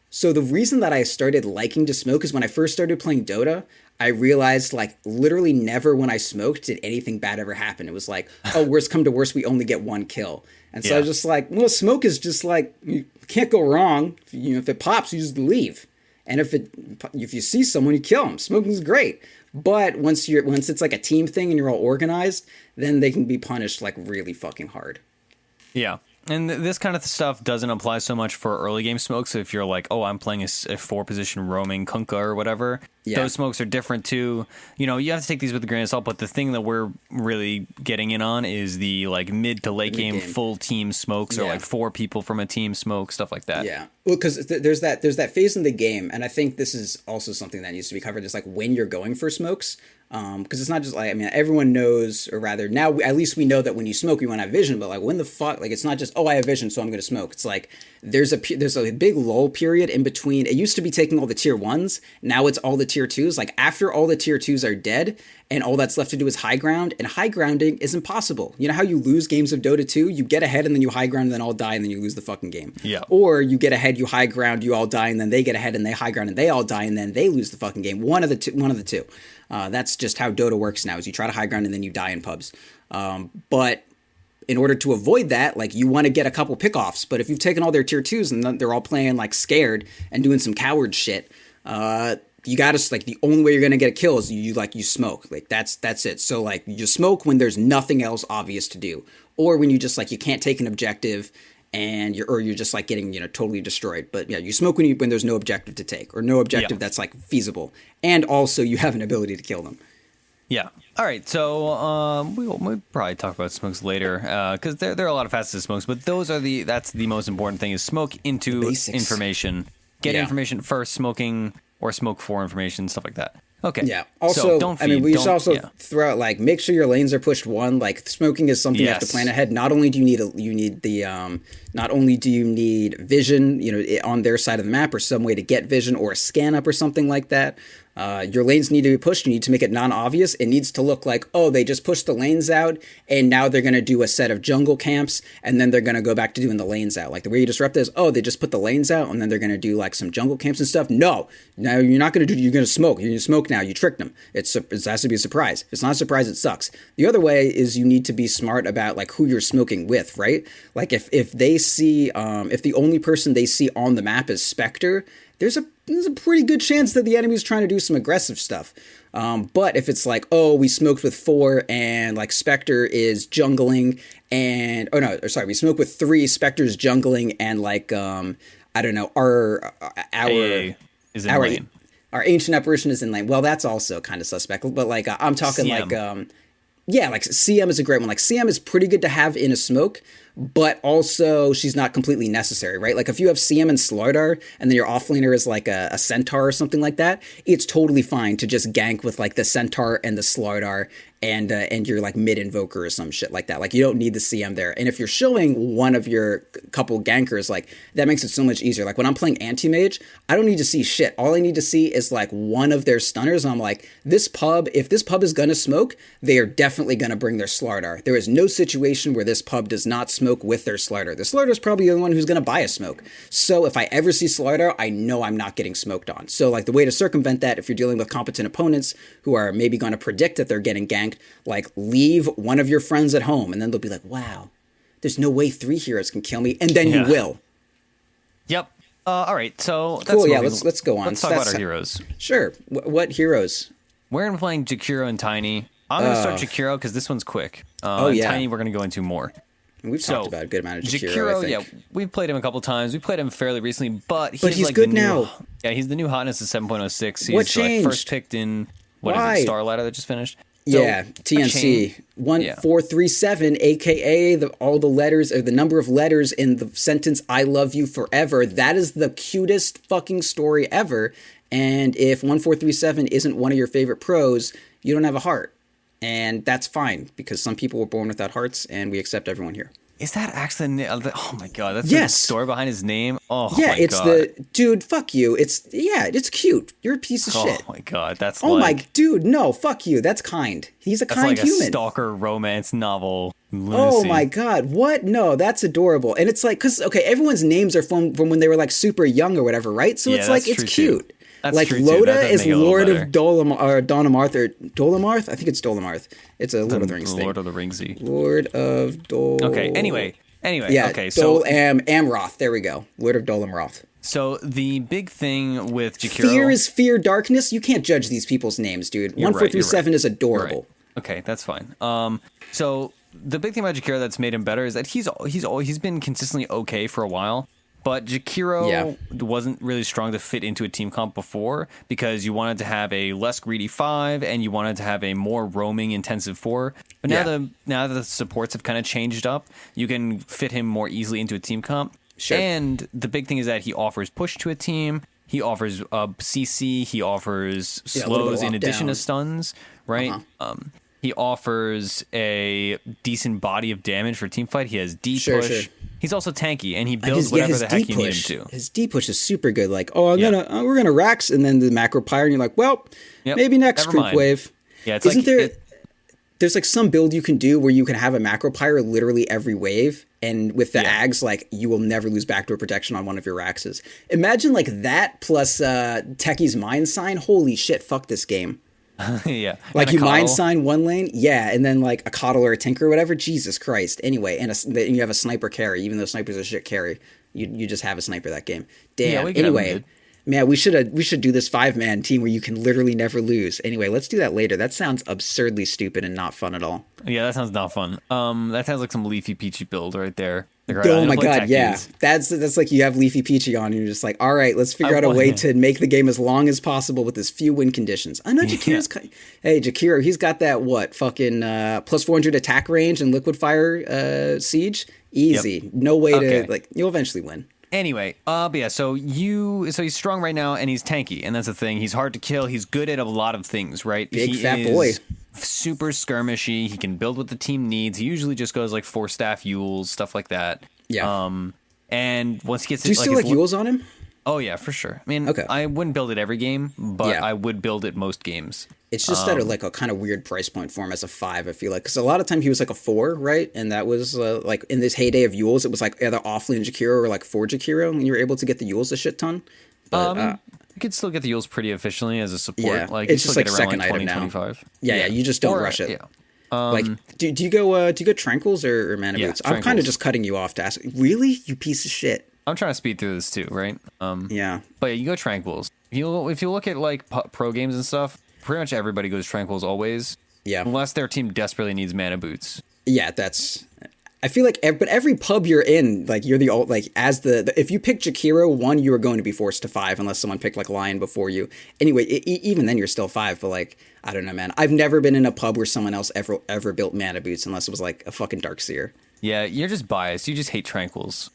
Speaker 2: so the reason that I started liking to smoke is when I first started playing Dota, I realized, like, literally never when I smoked did anything bad ever happen. It was like, oh, worst come to worst, we only get 1 kill. And so I was just like, well, smoke is just like, you can't go wrong. You know, if it pops, you just leave. And if you see someone, you kill them. Smoking is great. But once it's like a team thing and you're all organized, then they can be punished like really fucking hard.
Speaker 1: Yeah. And this kind of stuff doesn't apply so much for early game smokes. If you're like, oh, I'm playing a 4-position roaming Kunkka or whatever, those smokes are different too. You know, you have to take these with a grain of salt. But the thing that we're really getting in on is the like mid to late game full team smokes, or like 4 people from a team smoke, stuff like that. Yeah.
Speaker 2: Well, because there's that phase in the game, and I think this is also something that needs to be covered. Is like when you're going for smokes. Because it's not just like, I mean, everyone knows, or rather now at least we know that when you smoke, you want to have vision, but like when the fuck, like it's not just, oh, I have vision, so I'm going to smoke. It's like, there's a big lull period in between. It used to be taking all the tier 1s. Now it's all the tier 2s. Like after all the tier 2s are dead and all that's left to do is high ground, and high grounding is impossible. You know how you lose games of Dota 2? You get ahead and then you high ground and then all die and then you lose the fucking game.
Speaker 1: Yeah.
Speaker 2: Or you get ahead, you high ground, you all die, and then they get ahead and they high ground and they all die and then they lose the fucking game. One of the two. That's just how Dota works now, is you try to high ground and then you die in pubs. But in order to avoid that, like, you want to get a couple pickoffs. But if you've taken all their tier 2s and they're all playing like scared and doing some coward shit, You gotta, like, the only way you're gonna get a kill is you smoke. Like, that's it. So, like, you smoke when there's nothing else obvious to do, or when you just, like, you can't take an objective and you're just, like, getting, totally destroyed. But yeah, you smoke when there's no objective to take, or no objective that's, like, feasible, and also you have an ability to kill them.
Speaker 1: Yeah. All right. So we'll probably talk about smokes later, because there are a lot of facets of smokes, but that's the most important thing, is smoke into information. Get information first, smoking, or smoke for information, stuff like that. Okay.
Speaker 2: Yeah. Also,
Speaker 1: don't feed,
Speaker 2: I mean, we should also throw out, like, make sure your lanes are pushed one. Like, smoking is something you have to plan ahead. Not only do you need vision, on their side of the map, or some way to get vision, or a scan up or something like that. Your lanes need to be pushed. You need to make it non-obvious. It needs to look like, oh, they just pushed the lanes out, and now they're going to do a set of jungle camps, and then they're going to go back to doing the lanes out. Like, the way you disrupt this, oh, they just put the lanes out, and then they're going to do, like, some jungle camps and stuff. No, now you're not going to do. You're going to smoke. You're going to smoke now. You tricked them. It has to be a surprise. If it's not a surprise, it sucks. The other way is you need to be smart about, like, who you're smoking with, right? Like, if they see, if the only person they see on the map is Spectre, there's a pretty good chance that the enemy's trying to do some aggressive stuff. But if it's like, oh, we smoked with 4 and, like, Spectre is jungling, and we smoked with 3, Spectre's jungling, and, like, I don't know, our
Speaker 1: is in lane.
Speaker 2: Our ancient apparition is in lane. Well, that's also kind of suspect. But, like, I'm talking CM. Like CM is a great one. Like, CM is pretty good to have in a smoke, but also she's not completely necessary, right? Like, if you have CM and Slardar, and then your offlaner is like a Centaur or something like that, it's totally fine to just gank with, like, the Centaur and the Slardar and your, like, mid invoker or some shit like that. Like, you don't need the CM there. And if you're showing one of your couple gankers, like, that makes it so much easier. Like, when I'm playing anti-mage, I don't need to see shit. All I need to see is, like, one of their stunners, and I'm like, if this pub is gonna smoke, they are definitely gonna bring their Slardar. There is no situation where this pub does not smoke with their Slardar. The Slardar is probably the only one who's gonna buy a smoke. So if I ever see Slardar, I know I'm not getting smoked on. So, like, the way to circumvent that, if you're dealing with competent opponents who are maybe going to predict that they're getting ganked, like, leave one of your friends at home, and then they'll be like, wow, there's no way 3 heroes can kill me, and then you will.
Speaker 1: Yep. All right, so that's
Speaker 2: cool. Yeah, let's go on.
Speaker 1: Let's talk about our heroes.
Speaker 2: Sure. What heroes?
Speaker 1: We're going to be playing Jakiro and Tiny. I'm going to start Jakiro because this one's quick. Tiny we're going to go into more.
Speaker 2: We've talked about a good amount of Jakiro, I think.
Speaker 1: We've played him a couple times. We played him fairly recently, but
Speaker 2: he's
Speaker 1: like
Speaker 2: good now.
Speaker 1: He's the new hotness of 7.06. He's
Speaker 2: what changed?
Speaker 1: Like first picked in, Star Ladder that just finished?
Speaker 2: So, TNC 1437, aka all the letters, or the number of letters in the sentence "I love you forever." That is the cutest fucking story ever. And if 1437 isn't one of your favorite pros, you don't have a heart, and that's fine, because some people were born without hearts, and we accept everyone here.
Speaker 1: Is that actually? Oh my god, that's the story behind his name. Oh
Speaker 2: yeah,
Speaker 1: my god,
Speaker 2: it's the dude. Fuck you. It's cute. You're a piece of shit.
Speaker 1: Oh my god, that's.
Speaker 2: Oh my dude, no, fuck you. That's kind. He's a kind
Speaker 1: like
Speaker 2: human.
Speaker 1: A stalker romance novel. Lunacy.
Speaker 2: Oh my god, what? No, that's adorable. And it's like, because everyone's names are from when they were, like, super young or whatever, right? So it's like, it's cute.
Speaker 1: That's
Speaker 2: like, Loda is Lord of Dolamarth, or Dolamarth? I think it's Dolamarth. It's a Lord of the Rings thing.
Speaker 1: Lord of the Ringsy.
Speaker 2: Lord of Dol.
Speaker 1: Okay, anyway.
Speaker 2: Yeah,
Speaker 1: okay,
Speaker 2: so Amroth. There we go. Lord of Dolamroth.
Speaker 1: So the big thing with Jakiro...
Speaker 2: Fear is fear, darkness. You can't judge these people's names, dude. 1437 is adorable.
Speaker 1: Right. Okay, that's fine. So the big thing about Jakiro that's made him better is that he's been consistently okay for a while. But Jakiro wasn't really strong to fit into a team comp before, because you wanted to have a less greedy 5 and you wanted to have a more roaming intensive 4. But now that the supports have kind of changed up, you can fit him more easily into a team comp. Sure. And the big thing is that he offers push to a team. He offers CC. He offers slows in addition to stuns, right?
Speaker 2: Uh-huh.
Speaker 1: He offers a decent body of damage for team fight. He has D push. Sure. He's also tanky, and he builds whatever the heck you need him to.
Speaker 2: His D push is super good. Like, we're gonna Rax, and then the macro pyre, and you're like, well, maybe next group wave.
Speaker 1: Yeah, it's
Speaker 2: there's like some build you can do where you can have a macro pyre literally every wave, and with the Ags, like, you will never lose backdoor protection on one of your Raxes. Imagine, like, that plus Techie's Mind Sign. Holy shit, fuck this game.
Speaker 1: Yeah.
Speaker 2: Like, you mind sign one lane, and then, like, a coddle or a tinker or whatever. Jesus Christ. Anyway, and you have a sniper carry, even though sniper's a shit carry. You just have a sniper that game. Damn. Anyway, Man, we should do this 5-man team where you can literally never lose. Anyway, let's do that later. That sounds absurdly stupid and not fun at all.
Speaker 1: Yeah, that sounds not fun. That sounds like some Leafy Peachy build right there. Like,
Speaker 2: Oh my god, yeah. That's like you have Leafy Peachy on and you're just like, all right, let's figure out a way to make the game as long as possible with as few win conditions. I know Jakiro's hey, Jakiro, he's got that fucking plus 400 attack range and liquid fire siege. Easy. Yep. No way to you'll eventually win.
Speaker 1: Anyway, but yeah, so he's strong right now and he's tanky, and that's the thing. He's hard to kill. He's good at a lot of things, right?
Speaker 2: Big fat boy.
Speaker 1: Super skirmishy. He can build what the team needs. He usually just goes like 4-staff Yules, stuff like that.
Speaker 2: Yeah.
Speaker 1: And once he gets,
Speaker 2: do you still like Yules on him?
Speaker 1: Oh yeah, for sure. I mean, I wouldn't build it every game, but I would build it most games.
Speaker 2: It's just at a kind of weird price point for him as a 5, I feel like. Because a lot of time he was like a 4, right? And that was like in this heyday of Yules, it was like either Offlane Jakiro or like 4 Jakiro, and you were able to get the Yules a shit ton. But,
Speaker 1: you could still get the Yules pretty efficiently as a support.
Speaker 2: Yeah,
Speaker 1: like,
Speaker 2: it's just like second
Speaker 1: like 20,
Speaker 2: item now.
Speaker 1: 25.
Speaker 2: Yeah, you just don't rush it. Yeah. Like, do you go Tranquils or Mana Boots? I'm kind of just cutting you off to ask. Really, you piece of shit.
Speaker 1: I'm trying to speed through this too, right?
Speaker 2: Yeah.
Speaker 1: But yeah, you go Tranquils. If you look at like pro games and stuff, pretty much everybody goes Tranquils always.
Speaker 2: Yeah.
Speaker 1: Unless their team desperately needs Mana Boots.
Speaker 2: Yeah, I feel like, but every pub you're in, like you're the as if you pick Jakiro 1, you are going to be forced to 5 unless someone picked like Lion before you. Anyway, even then you're still 5. But like, I don't know, man. I've never been in a pub where someone else ever built Mana Boots unless it was like a fucking Darkseer.
Speaker 1: Yeah, you're just biased. You just hate Tranquils.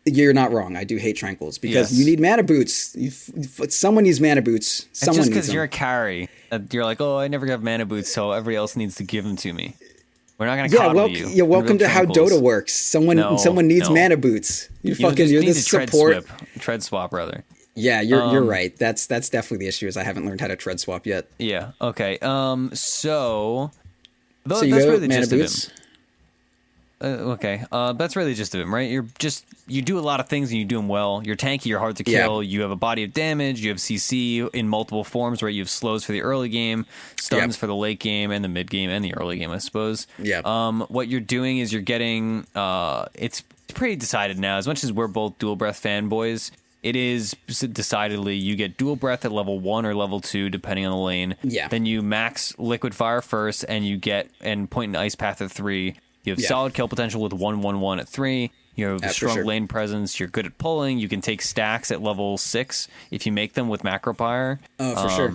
Speaker 2: You're not wrong. I do hate Tranquils because you need Mana Boots. Someone needs Mana Boots. Someone
Speaker 1: just
Speaker 2: because
Speaker 1: you're a carry. You're like, oh, I never have Mana Boots, so everybody else needs to give them to me. We're not gonna coddle you.
Speaker 2: Yeah, welcome to how Dota works. Someone needs Mana Boots. You're the support.
Speaker 1: Tread swap, rather.
Speaker 2: Yeah, you're right. That's definitely the issue. Is I haven't learned how to tread swap yet.
Speaker 1: Yeah. Okay. So
Speaker 2: you that's really the gist of him.
Speaker 1: Okay, that's really the gist of him, right? You do a lot of things and you do them well. You're tanky, you're hard to kill, you have a body of damage, you have CC in multiple forms, right? You have slows for the early game, stuns for the late game and the mid game and the early game, I suppose.
Speaker 2: Yeah.
Speaker 1: What you're doing is you're getting, it's pretty decided now, as much as we're both Dual Breath fanboys, it is decidedly you get Dual Breath at level 1 or level 2, depending on the lane.
Speaker 2: Yeah.
Speaker 1: Then you max Liquid Fire first and you get, and Point and Ice Path at 3. You have solid kill potential with 1/1/1 at 3. You have a strong lane presence. You're good at pulling. You can take stacks at level 6 if you make them with macro pyre.
Speaker 2: Oh, for sure.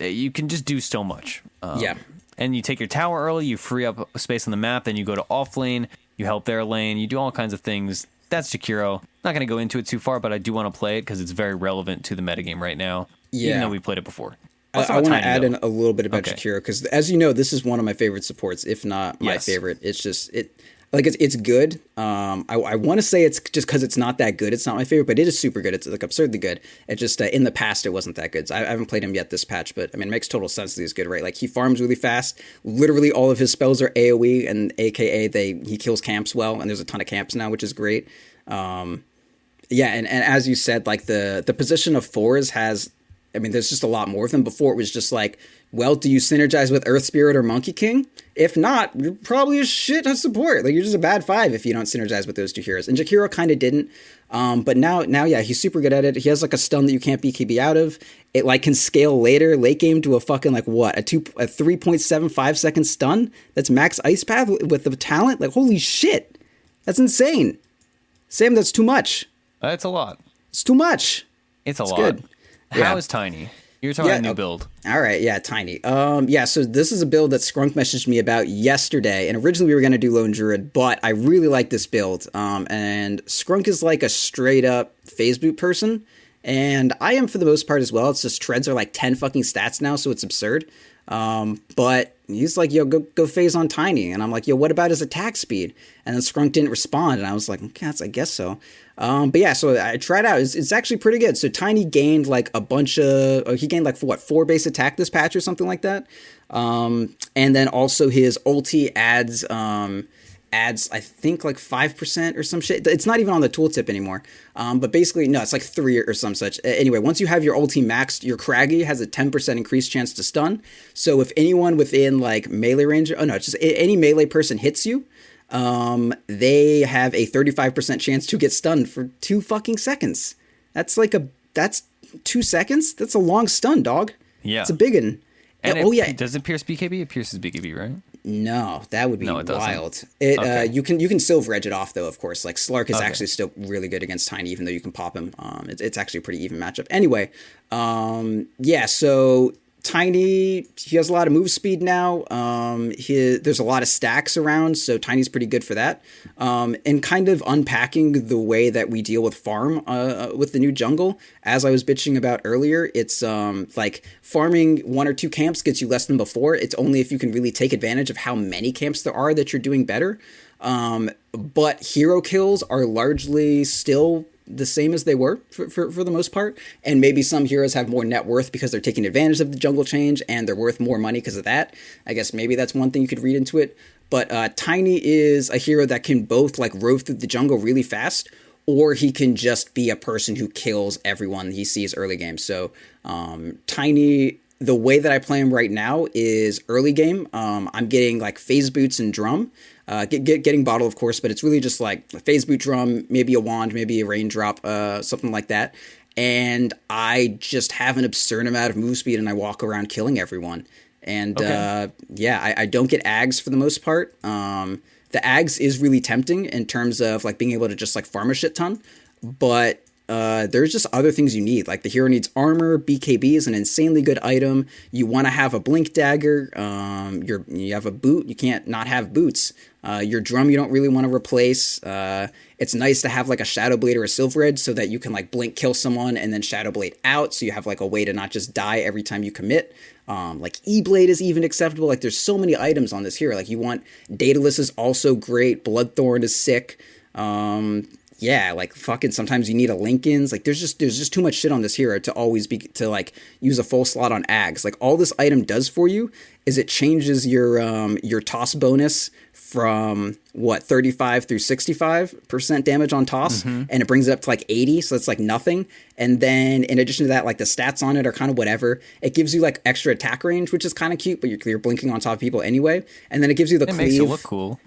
Speaker 1: You can just do so much. And you take your tower early. You free up space on the map. Then you go to off lane. You help their lane. You do all kinds of things. That's Jakiro. Not going to go into it too far, but I do want to play it because it's very relevant to the metagame right now.
Speaker 2: Yeah.
Speaker 1: Even though we played it before.
Speaker 2: I want to add in a little bit about Jakiro because, as you know, this is one of my favorite supports, if not my favorite. It's just it's good. I want to say it's just because it's not that good. It's not my favorite, but it is super good. It's like absurdly good. It just in the past it wasn't that good. So I haven't played him yet this patch, but I mean, it makes total sense that he's good, right? Like he farms really fast. Literally all of his spells are AOE, and AKA he kills camps well. And there's a ton of camps now, which is great. And as you said, like the position of 4s has. I mean, there's just a lot more of them. Before it was just like, well, do you synergize with Earth Spirit or Monkey King? If not, you're probably a shit ton of support. Like you're just a bad 5 if you don't synergize with those 2 heroes. And Jakiro kind of didn't. But now, he's super good at it. He has like a stun that you can't BKB out of. It like can scale later, late game to a fucking like what? A 3.75 second stun? That's max ice path with the talent? Like holy shit. That's insane. Sam, that's too much.
Speaker 1: That's a lot.
Speaker 2: It's too much.
Speaker 1: It's a lot.
Speaker 2: Good.
Speaker 1: How is Tiny? You're talking about a new build.
Speaker 2: All right, Tiny. So this is a build that Scrunk messaged me about yesterday, and originally we were going to do Lone Druid, but I really like this build. And Scrunk is like a straight up phase boot person, and I am for the most part as well. It's just treads are like 10 fucking stats now, so it's absurd. But he's like, yo, go phase on Tiny. And I'm like, yo, what about his attack speed? And then Scrunk didn't respond. And I was like, okay, I guess so. So I tried out. It's actually pretty good. So Tiny gained like a bunch of, he gained like 4 base attack this patch or something like that. And then also his ulti adds I think like 5% or some shit. It's not even on the tooltip anymore. But basically, no, it's like 3 or some such. Anyway, once you have your ulti maxed, your Craggy has a 10% increased chance to stun. So if anyone within like melee range, it's just any melee person hits you, they have a 35% chance to get stunned for 2 fucking seconds. That's 2 seconds. That's a long stun, dog.
Speaker 1: Yeah.
Speaker 2: It's a big one.
Speaker 1: And does it pierce BKB? It pierces BKB, right?
Speaker 2: No, that would be wild. You can silver edge it off though, of course. Like Slark is actually still really good against Tiny, even though you can pop him. It's actually a pretty even matchup. Anyway, so Tiny, he has a lot of move speed now. There's a lot of stacks around, so Tiny's pretty good for that. And kind of unpacking the way that we deal with farm with the new jungle, as I was bitching about earlier, it's like farming 1 or 2 camps gets you less than before. It's only if you can really take advantage of how many camps there are that you're doing better. But hero kills are largely still the same as they were for the most part, and maybe some heroes have more net worth because they're taking advantage of the jungle change and they're worth more money because of that. I guess maybe that's one thing you could read into it. But Tiny is a hero that can both like rove through the jungle really fast, or he can just be a person who kills everyone he sees early game. So Tiny, the way that I play him right now is early game. I'm getting like phase boots and drum. Getting bottle, of course, but it's really just like a phase boot drum, maybe a wand, maybe a raindrop, something like that. And I just have an absurd amount of move speed and I walk around killing everyone. And I don't get ags for the most part. The ags is really tempting in terms of like being able to just like farm a shit ton. But there's just other things you need. Like the hero needs armor. BKB is an insanely good item. You want to have a blink dagger. You have a boot. You can't not have boots. Your drum you don't really want to replace. It's nice to have like a Shadow Blade or a Silver Edge so that you can like blink kill someone and then Shadow Blade out. So you have like a way to not just die every time you commit. Like E-Blade is even acceptable. Like there's so many items on this hero. Like you want Daedalus is also great. Bloodthorn is sick. Like fucking sometimes you need a Lincoln's. Like there's just too much shit on this hero to always be to like use a full slot on ags. Like all this item does for you is it changes your toss bonus from 35 through 65% damage on toss, and it brings it up to like 80, so it's like nothing. And then in addition to that, like the stats on it are kind of whatever. It gives you like extra attack range, which is kind of cute, but you're blinking on top of people anyway. And then it gives you the cleave. It makes it
Speaker 1: look cool.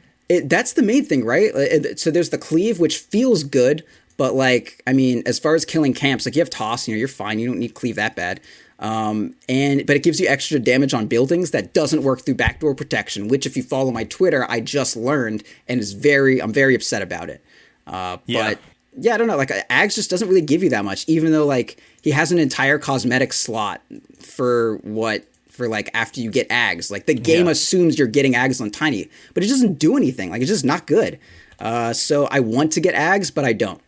Speaker 2: That's the main thing, right? So there's the cleave, which feels good, but like, I mean, as far as killing camps, like you have toss, you're fine. You don't need cleave that bad. But it gives you extra damage on buildings that doesn't work through backdoor protection, which if you follow my Twitter, I just learned and I'm very upset about it. But yeah, I don't know. Like Ags just doesn't really give you that much, even though like he has an entire cosmetic slot for like after you get Ags. Like the game assumes you're getting Ags on Tiny, but it doesn't do anything. Like it's just not good. So I want to get Ags, but I don't.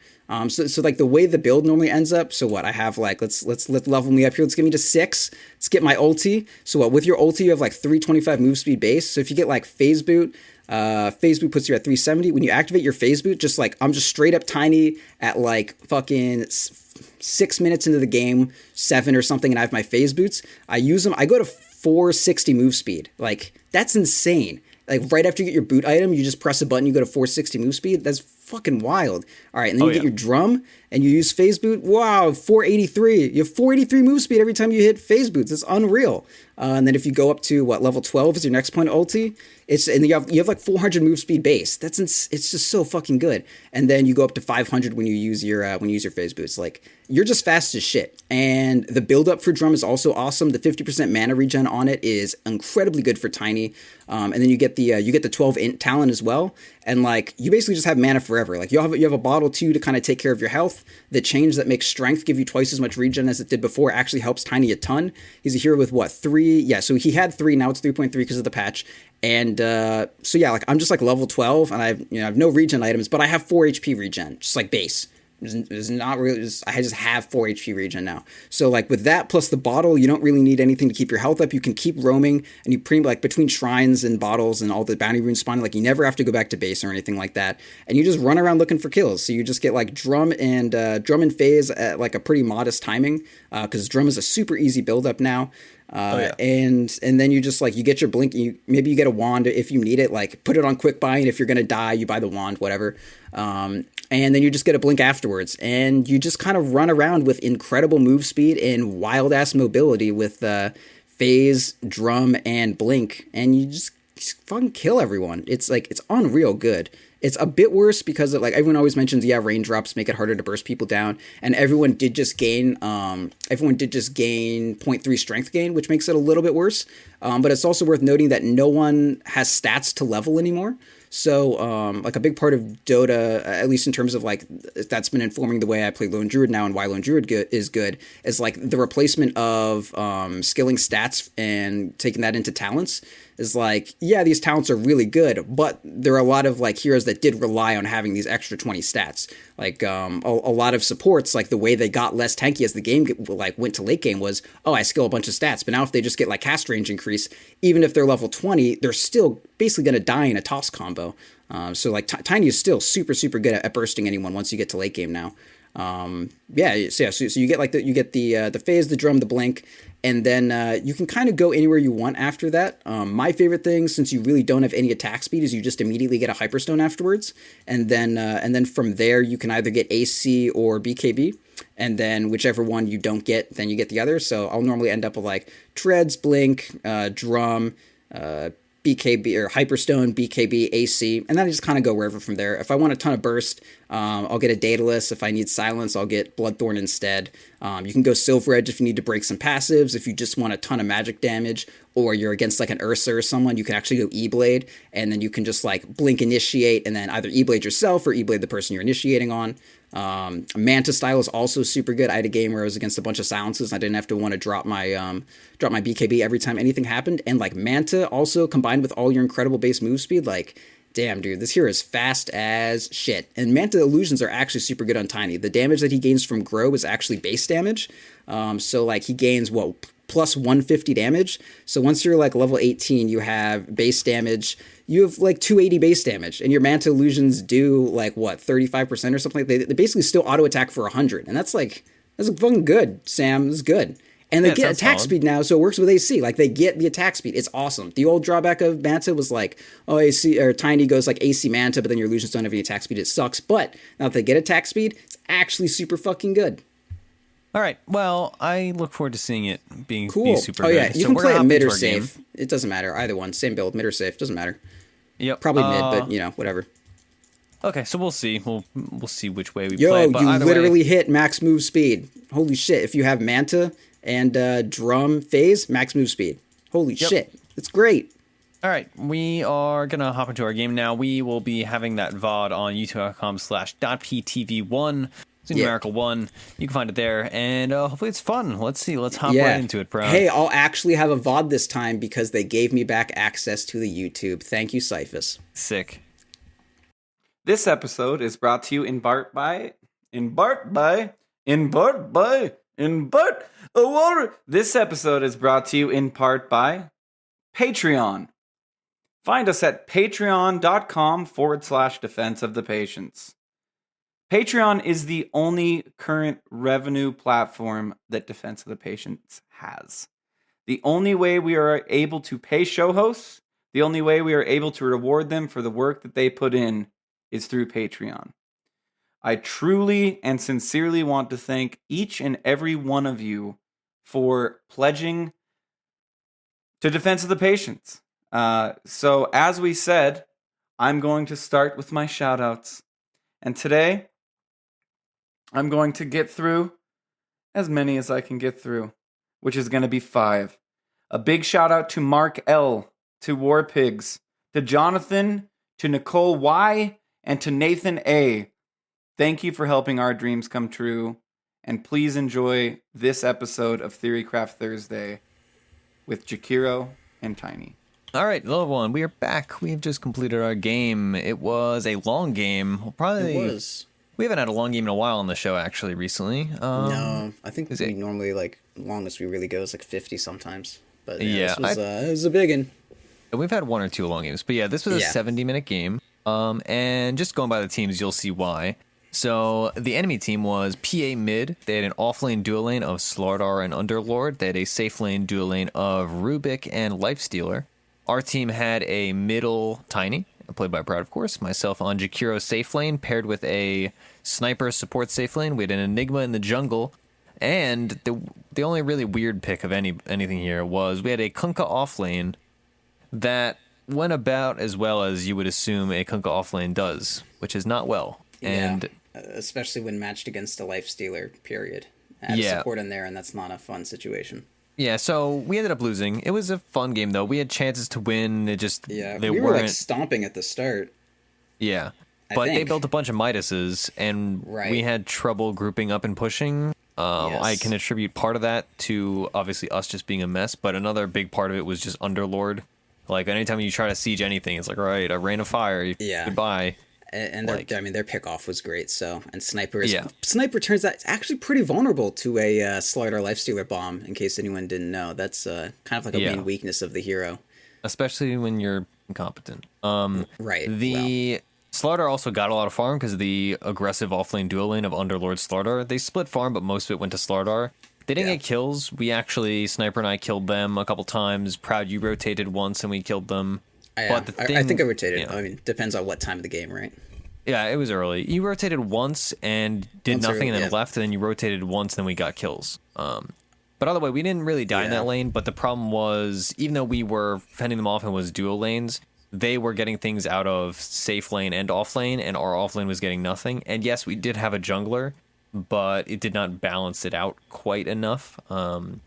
Speaker 2: So like the way the build normally ends up. So what I have like, let's level me up here. Let's get me to 6. Let's get my ulti. So what with your ulti, you have like 325 move speed base. So if you get like phase boot puts you at 370. When you activate your phase boot, just like, I'm just straight up Tiny at like fucking 6 minutes into the game, 7 or something. And I have my phase boots. I use them. I go to 460 move speed. Like that's insane. Like right after you get your boot item, you just press a button, you go to 460 move speed. That's fucking wild. All right, and then you get your drum and you use phase boot. Wow, 483. You have 483 move speed every time you hit phase boots. It's unreal. And then if you go up to level 12 is your next point ulti. And you have like 400 move speed base. It's just so fucking good. And then you go up to 500 when you use your phase boots. Like you're just fast as shit. And the build up for drum is also awesome. The 50% mana regen on it is incredibly good for Tiny. And then you get the 12 int talent as well. And like you basically just have mana forever. Like you have a bottle too to kind of take care of your health. The change that makes strength give you twice as much regen as it did before actually helps Tiny a ton. He's a hero with 3? Yeah, so he had 3, now it's 3.3 because of the patch. And so yeah, like I'm just like level 12 and I have no regen items, but I have 4 HP regen, just like base. It's not really, I just have 4 HP regen now. So like with that plus the bottle, you don't really need anything to keep your health up. You can keep roaming and you pretty like between shrines and bottles and all the bounty runes spawning, like you never have to go back to base or anything like that. And you just run around looking for kills. So you just get like drum and phase at like a pretty modest timing because drum is a super easy build up now. And then you just like you get your blink, maybe you get a wand if you need it, like put it on quick buy, and if you're gonna die you buy the wand, whatever. And then you just get a blink afterwards, and you just kind of run around with incredible move speed and wild ass mobility with phase, drum, and blink, and you just just fucking kill everyone. It's like, it's unreal good. It's a bit worse because of, like, everyone always mentions, yeah, raindrops make it harder to burst people down, and everyone did just gain zero point 0.3 strength gain, which makes it a little bit worse. But it's also worth noting that no one has stats to level anymore. So, like, a big part of Dota, at least in terms of, like, that's been informing the way I play Lone Druid now and why Lone Druid is good, is, like, the replacement of skilling stats and taking that into talents is like, yeah, these talents are really good, but there are a lot of, like, heroes that did rely on having these extra 20 stats. Like, a lot of supports, like, the way they got less tanky as the game, like, went to late game was, oh, I skill a bunch of stats, but now if they just get, like, cast range increase, even if they're level 20, they're still basically going to die in a toss combo. So, like, Tiny is still super, super good at bursting anyone once you get to late game now. So you get, like, the phase, the drum, the blink, and then you can kind of go anywhere you want after that. My favorite thing, since you really don't have any attack speed, is you just immediately get a Hyperstone afterwards, and then from there you can either get AC or BKB, and then whichever one you don't get, then you get the other. So I'll normally end up with, like, Treads, Blink, Drum, BKB or Hyperstone, BKB, AC, and then I just kind of go wherever from there. If I want a ton of burst, I'll get a Daedalus. If I need silence, I'll get Bloodthorn instead. You can go Silver Edge if you need to break some passives. If you just want a ton of magic damage, or you're against, like, an Ursa or someone, you can actually go E-Blade, and then you can just, like, Blink Initiate, and then either E-Blade yourself or E-Blade the person you're initiating on. Manta style is also super good. I had a game where I was against a bunch of silences, and I didn't have to want to drop my BKB every time anything happened. And, like, Manta also combined with all your incredible base move speed, like, damn, dude, this hero is fast as shit. And Manta illusions are actually super good on Tiny. The damage that he gains from Grow is actually base damage. So, like, he gains, plus 150 damage. So once you're, like, level 18, you have base damage. You have, like, 280 base damage, and your Manta illusions do, like, 35% or something like that. They basically still auto attack for 100, and that's fucking good, Sam. That's good. And they get attack speed now, so it works with AC. Like, they get the attack speed. It's awesome. The old drawback of Manta was like, oh, AC or Tiny goes like AC Manta, but then your illusions don't have any attack speed. It sucks. But now that they get attack speed, it's actually super fucking good.
Speaker 1: All right. Well, I look forward to seeing it be super good.
Speaker 2: Oh, yeah. You can play it mid or safe. It doesn't matter. Either one. Same build. Mid or safe. Doesn't matter.
Speaker 1: Yep.
Speaker 2: Probably mid, but, whatever.
Speaker 1: Okay, so we'll see. We'll see which way we play.
Speaker 2: But you literally hit max move speed. Holy shit. If you have Manta and Drum phase, max move speed. Holy shit. It's great.
Speaker 1: All right, we are going to hop into our game now. We will be having that VOD on youtube.com/.ptv1. It's a numerical 1. You can find it there, and hopefully it's fun. Let's see. Let's hop right into it, Proud.
Speaker 2: Hey, I'll actually have a VOD this time because they gave me back access to the YouTube. Thank you, Cyphus.
Speaker 1: Sick.
Speaker 3: This episode is brought to you in part by This episode is brought to you in part by Patreon. Find us at patreon.com/defense of the patients. Patreon is the only current revenue platform that Defense of the Patients has. The only way we are able to pay show hosts, the only way we are able to reward them for the work that they put in is through Patreon. I truly and sincerely want to thank each and every one of you for pledging to Defense of the Patients. So as we said, I'm going to start with my shout-outs. And today, I'm going to get through as many as I can get through, which is going to be 5. A big shout-out to Mark L., to War Pigs, to Jonathan, to Nicole Y., and to Nathan A. Thank you for helping our dreams come true, and please enjoy this episode of Theorycraft Thursday with Jakiro and Tiny.
Speaker 1: All right, level 1, we are back. We have just completed our game. It was a long game.
Speaker 2: It was.
Speaker 1: We haven't had a long game in a while on the show, actually, recently.
Speaker 2: No, I think we normally, like, longest we really go is like 50 sometimes. But yeah, it was a big one.
Speaker 1: We've had 1 or 2 long games. But yeah, this was a 70-minute game. And just going by the teams, you'll see why. So the enemy team was PA mid. They had an off-lane dual lane of Slardar and Underlord. They had a safe lane dual lane of Rubik and Lifestealer. Our team had a middle Tiny, played by Proud, of course. Myself on Jakiro safe lane, paired with a sniper support safe lane. We had an Enigma in the jungle. And the only really weird pick of anything here was we had a Kunkka off lane that went about as well as you would assume a Kunkka offlane does, which is not well. And
Speaker 2: especially when matched against a life stealer, period. Add a support in there, and that's not a fun situation.
Speaker 1: Yeah, so we ended up losing. It was a fun game, though. We had chances to win. It just
Speaker 2: we were like stomping at the start.
Speaker 1: Yeah, but they built a bunch of Midases, and we had trouble grouping up and pushing. I can attribute part of that to obviously us just being a mess, but another big part of it was just Underlord. Like anytime you try to siege anything, it's like, all right, a rain of fire. Goodbye.
Speaker 2: And their pickoff was great. So, and Sniper turns out it's actually pretty vulnerable to a Slardar Lifestealer bomb. In case anyone didn't know, that's kind of like a main weakness of the hero,
Speaker 1: especially when you're incompetent.
Speaker 2: Right.
Speaker 1: Slardar also got a lot of farm because of the aggressive offlane dual lane of Underlord Slardar. They split farm, but most of it went to Slardar. They didn't get kills. We actually, Sniper and I killed them a couple times. Proud, you rotated once and we killed them.
Speaker 2: But I think I rotated. I mean, depends on what time of the game, right?
Speaker 1: Yeah, it was early. You rotated once and did nothing and then left, and then you rotated once and then we got kills. But either way, we didn't really die in that lane, but the problem was, even though we were fending them off and was dual lanes, they were getting things out of safe lane and off lane, and our off lane was getting nothing. And yes, we did have a jungler, but it did not balance it out quite enough.
Speaker 2: Not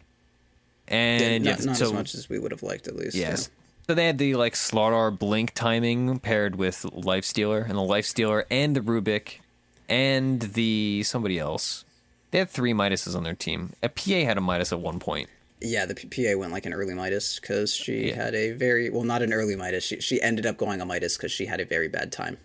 Speaker 2: as much as we would have liked, at least.
Speaker 1: Yes. So they had the Slardar blink timing paired with Lifestealer, and the Lifestealer and the Rubik and the somebody else. They had 3 Midases on their team. A PA had a Midas at one point.
Speaker 2: Yeah, the PA went like an early Midas because she had a very not an early Midas. She ended up going a Midas because she had a very bad time.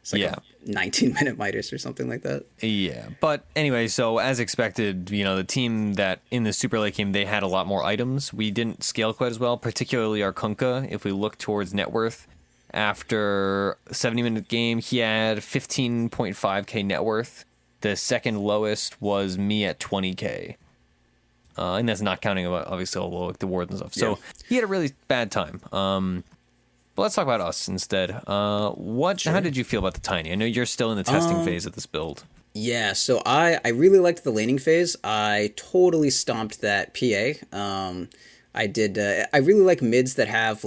Speaker 2: It's like a 19-minute Midas or something like that.
Speaker 1: Yeah, but anyway, so as expected, the team that in the Super Late game, they had a lot more items. We didn't scale quite as well, particularly our Kunkka. If we look towards net worth, after a 70-minute game, he had 15.5k net worth. The second lowest was me at 20k. And that's not counting about, obviously, all the wards and stuff. So he had a really bad time. But let's talk about us instead. How did you feel about the Tiny? I know you're still in the testing phase of this build.
Speaker 2: Yeah, so I really liked the laning phase. I totally stomped that PA. I really like mids that have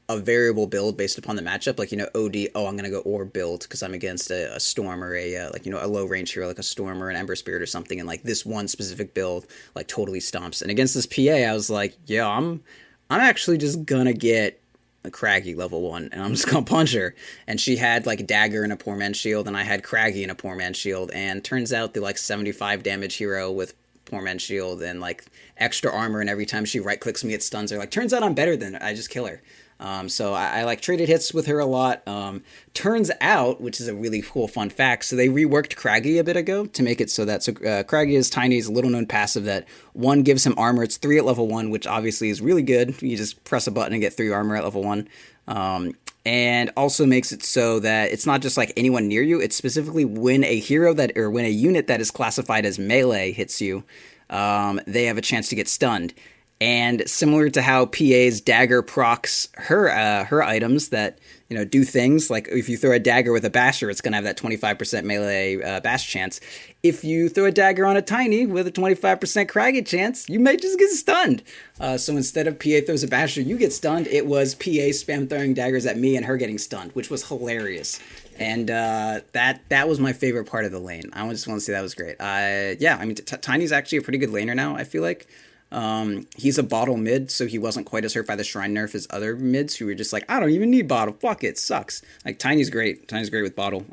Speaker 2: a variable build based upon the matchup. OD, I'm going to go orb build because I'm against a Storm or a low range hero like a Storm or an Ember Spirit or something, and this one specific build totally stomps. And against this PA, I was like, yeah, I'm actually just going to get a Craggy level 1, and I'm just gonna punch her. And she had Dagger and a Poor Man's Shield, and I had Craggy and a Poor Man's Shield, and turns out the 75 damage hero with Poor Man's Shield and extra armor, and every time she right clicks me it stuns her. Turns out I'm better than her. I just kill her. So I traded hits with her a lot. Turns out, which is a really cool fun fact, so they reworked Craggy a bit ago to make it so that Craggy is Tiny's little known passive that 1 gives him armor. It's 3 at level 1, which obviously is really good. You just press a button and get 3 armor at level 1. And also makes it so that it's not just anyone near you. It's specifically when a when a unit that is classified as melee hits you, they have a chance to get stunned. And similar to how PA's dagger procs her items that do things if you throw a dagger with a basher, it's gonna have that 25% melee bash chance. If you throw a dagger on a Tiny with a 25% Craggy chance, you may just get stunned. So instead of PA throws a basher, you get stunned. It was PA spam throwing daggers at me and her getting stunned, which was hilarious. And that was my favorite part of the lane. I just want to say that was great. Tiny's actually a pretty good laner now, I feel like. He's a bottle mid, so he wasn't quite as hurt by the shrine nerf as other mids who were just I don't even need bottle. Fuck it, sucks. Tiny's great. Tiny's great with bottle.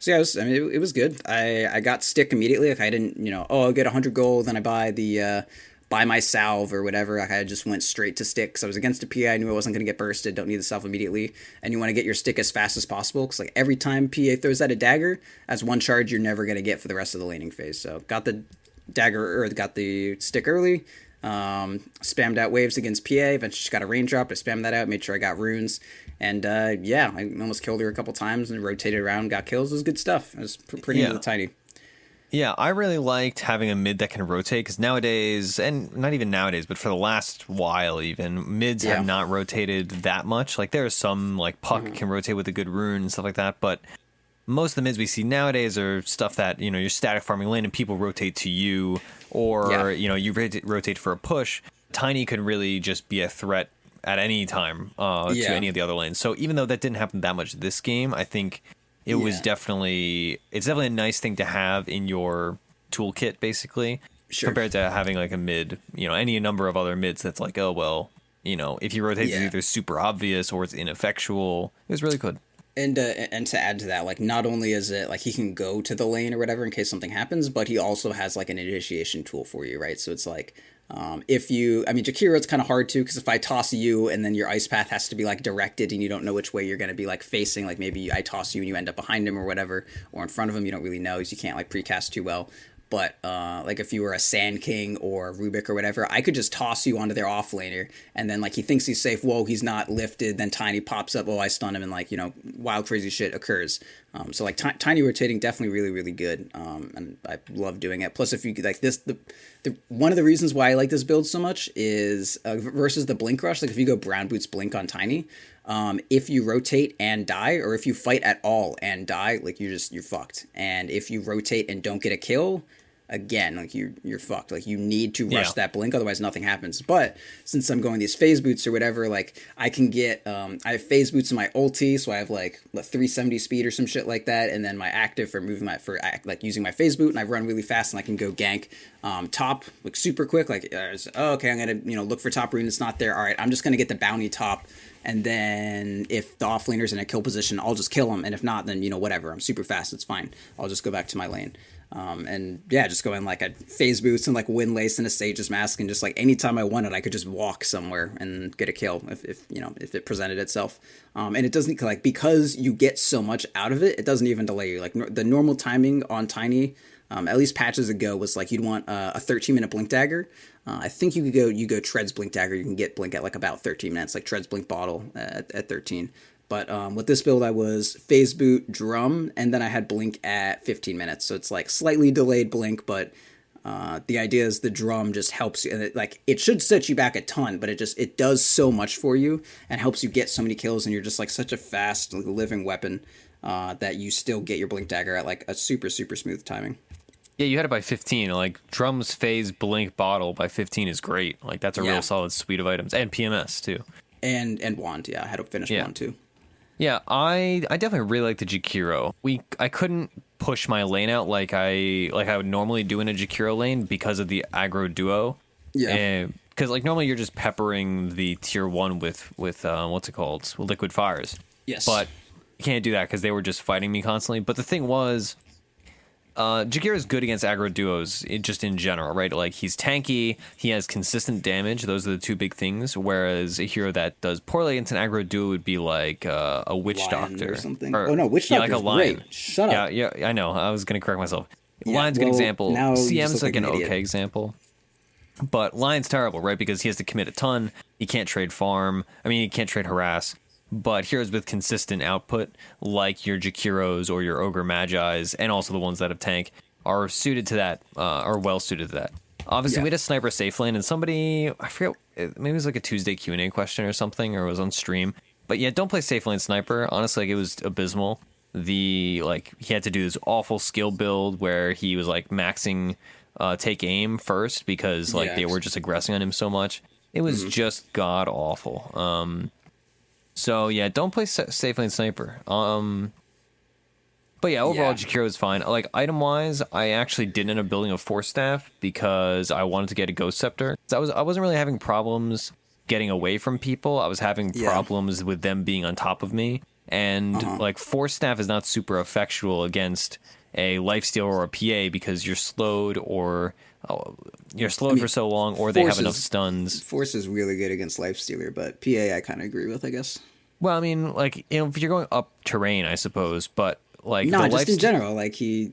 Speaker 2: It was good. I got stick immediately. I didn't, I'll get 100 gold, then I buy my salve or whatever. I just went straight to stick because I was against a PA. I knew I wasn't going to get bursted. Don't need the salve immediately. And you want to get your stick as fast as possible because every time PA throws out a dagger, that's 1 charge you're never going to get for the rest of the laning phase. So got the got the stick early, spammed out waves against PA, eventually just got a raindrop, I spammed that out, made sure I got runes, and I almost killed her a couple times and rotated around, got kills. It was good stuff. It was pretty into the Tiny.
Speaker 1: Yeah, I really liked having a mid that can rotate, because nowadays, and not even nowadays, but for the last while even, mids have not rotated that much. There are some, Puck can rotate with a good rune and stuff like that, but most of the mids we see nowadays are stuff that, you're static farming lane and people rotate to you, or, you rotate for a push. Tiny could really just be a threat at any time to any of the other lanes. So even though that didn't happen that much this game, I think it was definitely a nice thing to have in your toolkit, basically, compared to having like a mid, any number of other mids that's like, oh, well, if you rotate, it's either super obvious or it's ineffectual. It was really good.
Speaker 2: And to add to that, like, not only is it like he can go to the lane or whatever in case something happens, but he also has like an initiation tool for you, right? So it's like, Jakiro, it's kind of hard to, because if I toss you and then your ice path has to be like directed and you don't know which way you're going to be like facing, like maybe I toss you and you end up behind him or whatever, or in front of him, you don't really know because you can't like precast too well. But like if you were a Sand King or Rubik or whatever, I could just toss you onto their offlaner, and then like he thinks he's safe. Whoa, he's not lifted. Then Tiny pops up. Oh, I stun him, and like wild crazy shit occurs. So like Tiny rotating definitely really really good. And I love doing it. Plus, if you like this, the one of the reasons why I like this build so much is versus the Blink Rush. Like if you go Brown Boots Blink on Tiny, if you rotate and die, or if you fight at all and die, like you're fucked. And if you rotate and don't get a kill, again, like you're fucked. Like you need to rush that blink, otherwise nothing happens. But since I'm going these phase boots or whatever, like I can get I have phase boots in my ulti, so I have like 370 speed or some shit like that, and then my active for moving like using my phase boot, and I run really fast and I can go gank top like super quick. Like okay, I'm gonna look for top rune. It's not there. All right, I'm just gonna get the bounty top. And then if the offlaner's in a kill position, I'll just kill him. And if not, then, whatever. I'm super fast. It's fine. I'll just go back to my lane. Just go in like a phase boots and like wind lace and a sage's mask. And just like anytime I wanted, I could just walk somewhere and get a kill if it presented itself. And it doesn't like, because you get so much out of it, it doesn't even delay you. Like the normal timing on Tiny, at least patches ago, was like you'd want a 13-minute blink dagger. I think you go Tread's Blink Dagger. You can get Blink at like about 13 minutes, like Tread's Blink Bottle at 13. But with this build, I was Phase Boot, Drum, and then I had Blink at 15 minutes. So it's like slightly delayed Blink, but the idea is the Drum just helps you. And it should set you back a ton, but it does so much for you and helps you get so many kills. And you're just like such a fast living weapon that you still get your Blink Dagger at like a super, super smooth timing.
Speaker 1: Yeah, you had it by 15. Like, Drum's Phase Blink Bottle by 15 is great. Like, that's a real solid suite of items. And PMS, too. And
Speaker 2: Wand, I had to finish Wand, too.
Speaker 1: Yeah, I definitely really like the Jakiro. I couldn't push my lane out like I would normally do in a Jakiro lane because of the aggro duo. Yeah. Because, like, normally you're just peppering the tier 1 with what's it called? Liquid Fires. Yes. But you can't do that because they were just fighting me constantly. But the thing was, Jakiro is good against aggro duos just in general, right? Like, he's tanky, he has consistent damage. Those are the two big things. Whereas a hero that does poorly against an aggro duo would be like a Witch
Speaker 2: Lion
Speaker 1: Doctor
Speaker 2: or something. Oh no, Witch Doctor, like a lion. Great. Shut up.
Speaker 1: Yeah, I know. I was gonna correct myself. Lion's a good example. CM's like an okay example. But Lion's terrible, right? Because he has to commit a ton. He can't trade farm. I mean, he can't trade harass. But heroes with consistent output, like your Jakiros or your Ogre Magi's, and also the ones that have tank, are suited to that, are well suited to that. Obviously, we had a sniper safe lane, and somebody, I forget, maybe it was like a Tuesday Q&A question or something, or it was on stream. But yeah, don't play safe lane sniper. Honestly, like, it was abysmal. He had to do this awful skill build where he was like maxing take aim first because they were just aggressing on him so much. It was just god awful. So yeah, don't play safe lane sniper. But yeah, overall Jakiro is fine. Like, item wise, I actually did end up building a Force Staff because I wanted to get a Ghost Scepter. I wasn't really having problems getting away from people. I was having problems with them being on top of me. And like, Force Staff is not super effectual against a Lifesteal or a PA because you're slowed or for so long, or they have enough stuns.
Speaker 2: Force is really good against Lifestealer, but PA I kind of agree with, I guess.
Speaker 1: Well, I mean, like, if you're going up terrain, I suppose, but like,
Speaker 2: no, just in general, like he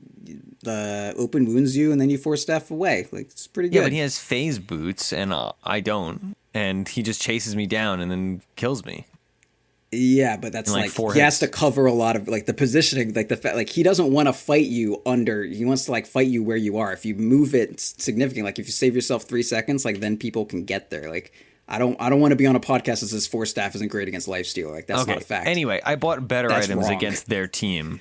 Speaker 2: open wounds you and then you Force Staff away. Like, it's pretty good.
Speaker 1: Yeah, but he has phase boots and I don't, and he just chases me down and then kills me.
Speaker 2: Yeah, but that's like he has to cover a lot of like the positioning, like the fact, like he doesn't want to fight you under. He wants to like fight you where you are. If you move it significantly, like if you save yourself 3 seconds, like then people can get there. Like I don't want to be on a podcast that says Force Staff isn't great against Lifesteal. Like that's not a fact.
Speaker 1: Anyway, I bought better items against their team.